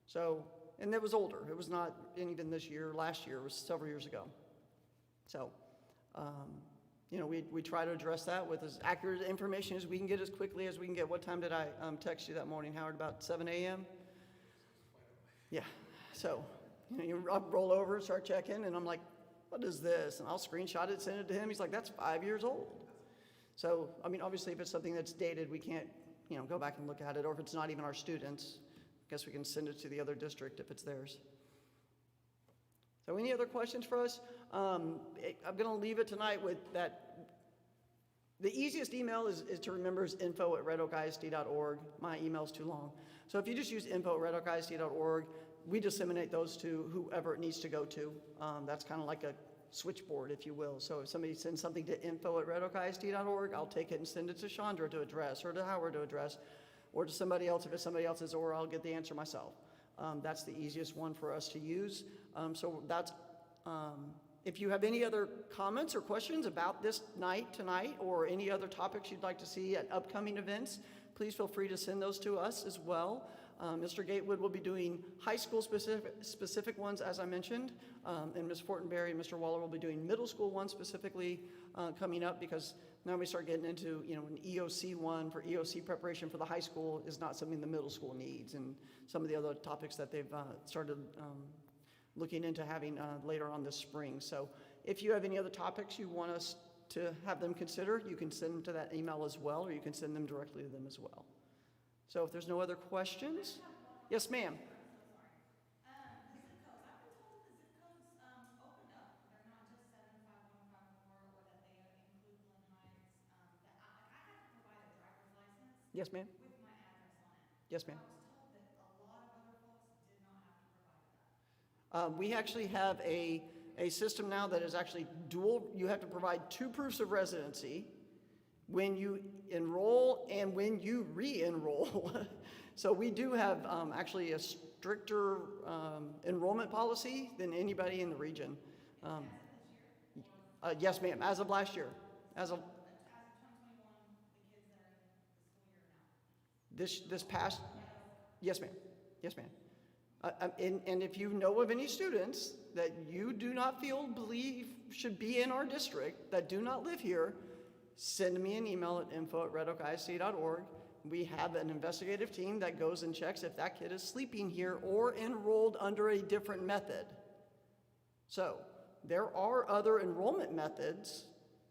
So, and it was older. It was not even this year, last year, it was several years ago. So, we try to address that with as accurate information as we can get, as quickly as we can get. What time did I text you that morning, Howard? About 7 a.m.? Yeah. So, you roll over, start checking, and I'm like, what is this? And I'll screenshot it, send it to him. He's like, that's 5 years old. So, obviously, if it's something that's dated, we can't, go back and look at it. Or if it's not even our students, I guess we can send it to the other district if it's theirs. So any other questions for us? I'm going to leave it tonight with that. The easiest email is to remember is info@redoakisd.org. My email's too long. So if you just use info@redoakisd.org, we disseminate those to whoever it needs to go to. That's kind of like a switchboard, if you will. So if somebody sends something to info@redoakisd.org, I'll take it and send it to Chandra to address, or to Howard to address, or to somebody else if it's somebody else's, or I'll get the answer myself. That's the easiest one for us to use. So that's, if you have any other comments or questions about this night tonight, or any other topics you'd like to see at upcoming events, please feel free to send those to us as well. Mr. Gatewood will be doing high school specific ones, as I mentioned, and Ms. Fortenberry and Mr. Waller will be doing middle school ones specifically coming up, because now we start getting into, an EOC one for EOC preparation for the high school is not something the middle school needs, and some of the other topics that they've started looking into having later on this spring. So if you have any other topics you want us to have them consider, you can send them to that email as well, or you can send them directly to them as well. So if there's no other questions, yes, ma'am. The zip codes, I've been told the zip codes, opened up, they're not just 75154, or that they include Glen Heights. I had to provide a driver's license Yes, ma'am. with my address on it. Yes, ma'am. I was told that a lot of other folks did not have to provide that. We actually have a a system now that is actually dual. You have to provide 2 proofs of residency when you enroll and when you re-enroll. So we do have actually a stricter enrollment policy than anybody in the region. Yes, ma'am, as of last year. As of 2021, the kids that are in the school year now. this past, yes, ma'am. Yes, ma'am. And if you know of any students that you do not believe should be in our district that do not live here, send me an email at info@redokeisd.org. We have an investigative team that goes and checks if that kid is sleeping here or enrolled under a different method. So there are other enrollment methods,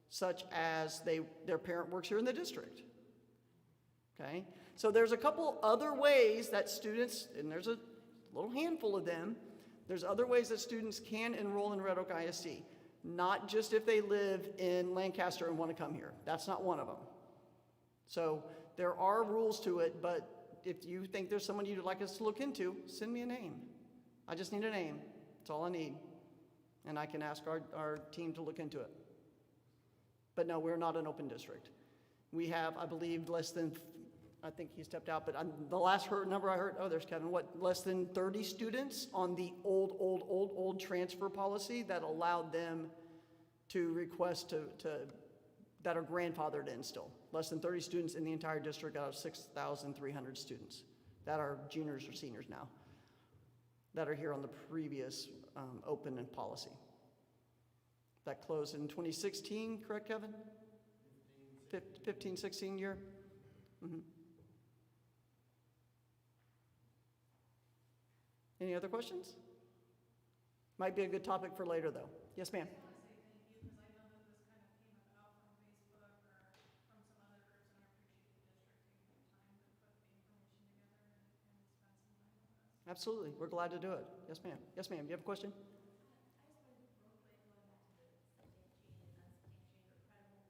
such as their parent works here in the district. Okay? So there's a couple other ways that students, and there's a little handful of them, there's other ways that students can enroll in Red Oak ISD. Not just if they live in Lancaster and want to come here. That's not one of them. So there are rules to it, but if you think there's someone you'd like us to look into, send me a name. I just need a name. That's all I need. And I can ask our team to look into it. But no, we're not an open district. We have, I believe, less than, I think he stepped out, but the last number I heard, oh, there's Kevin, less than 30 students on the old transfer policy that allowed them to request that are grandfathered in still. Less than 30 students in the entire district out of 6,300 students that are juniors or seniors now that are here on the previous open and policy. That closed in 2016, correct, Kevin? 15, 16 year? Mm-hmm. Any other questions? Might be a good topic for later, though. Yes, ma'am. I want to say thank you, because I know that this kind of came about from Facebook or from some other groups, and I appreciate the district taking the time to put the information together and spend some time with us. Absolutely. We're glad to do it. Yes, ma'am. Yes, ma'am. You have a question? I just wanted real quick, going back to the substantiated, unsubstantiated, or credible.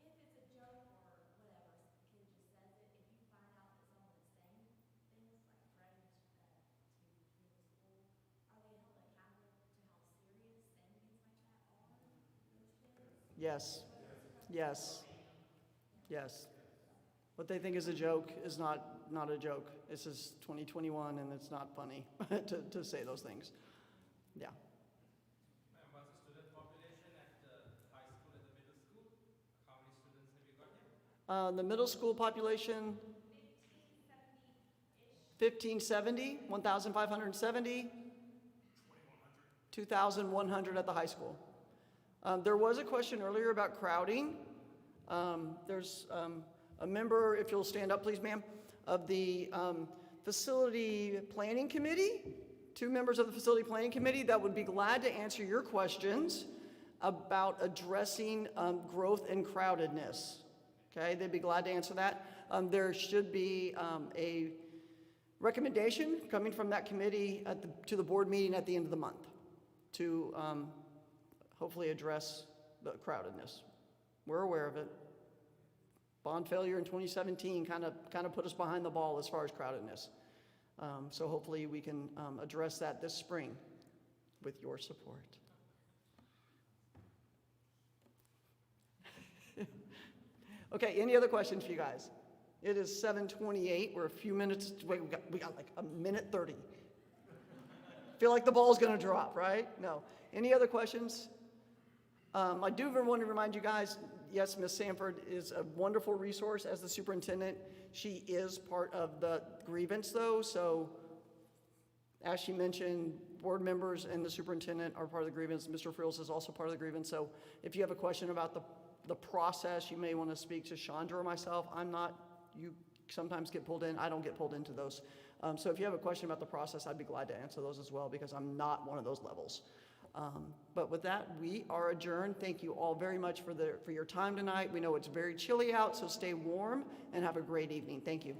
If it's a joke or whatever, the kid just says it, if you find out that someone is saying things like threatening to the school, are they held accountable to how serious saying things like that are, those kids? Yes. Yes. Yes. What they think is a joke is not a joke. This is 2021 and it's not funny to say those things. Yeah. Ma'am, what's the student population at the high school and the middle school? How many students have you got here? The middle school population, 1570, 1,570, 2,100 at the high school. There was a question earlier about crowding. There's a member, if you'll stand up please, ma'am, of the Facility Planning Committee, 2 members of the Facility Planning Committee that would be glad to answer your questions about addressing growth and crowdedness. Okay, they'd be glad to answer that. There should be a recommendation coming from that committee to the board meeting at the end of the month to hopefully address the crowdedness. We're aware of it. Bond failure in 2017 kind of put us behind the ball as far as crowdedness. So hopefully we can address that this spring with your support. Okay, any other questions for you guys? It is 7:28. We're a few minutes. Wait, we got like a minute 30. Feel like the ball's going to drop, right? No. Any other questions? I do want to remind you guys, yes, Ms. Sanford is a wonderful resource as the superintendent. She is part of the grievance, though, so as she mentioned, board members and the superintendent are part of the grievance. Mr. Frills is also part of the grievance, so if you have a question about the process, you may want to speak to Chandra or myself. I'm not, you sometimes get pulled in. I don't get pulled into those. So if you have a question about the process, I'd be glad to answer those as well, because I'm not one of those levels. But with that, we are adjourned. Thank you all very much for your time tonight. We know it's very chilly out, so stay warm and have a great evening. Thank you.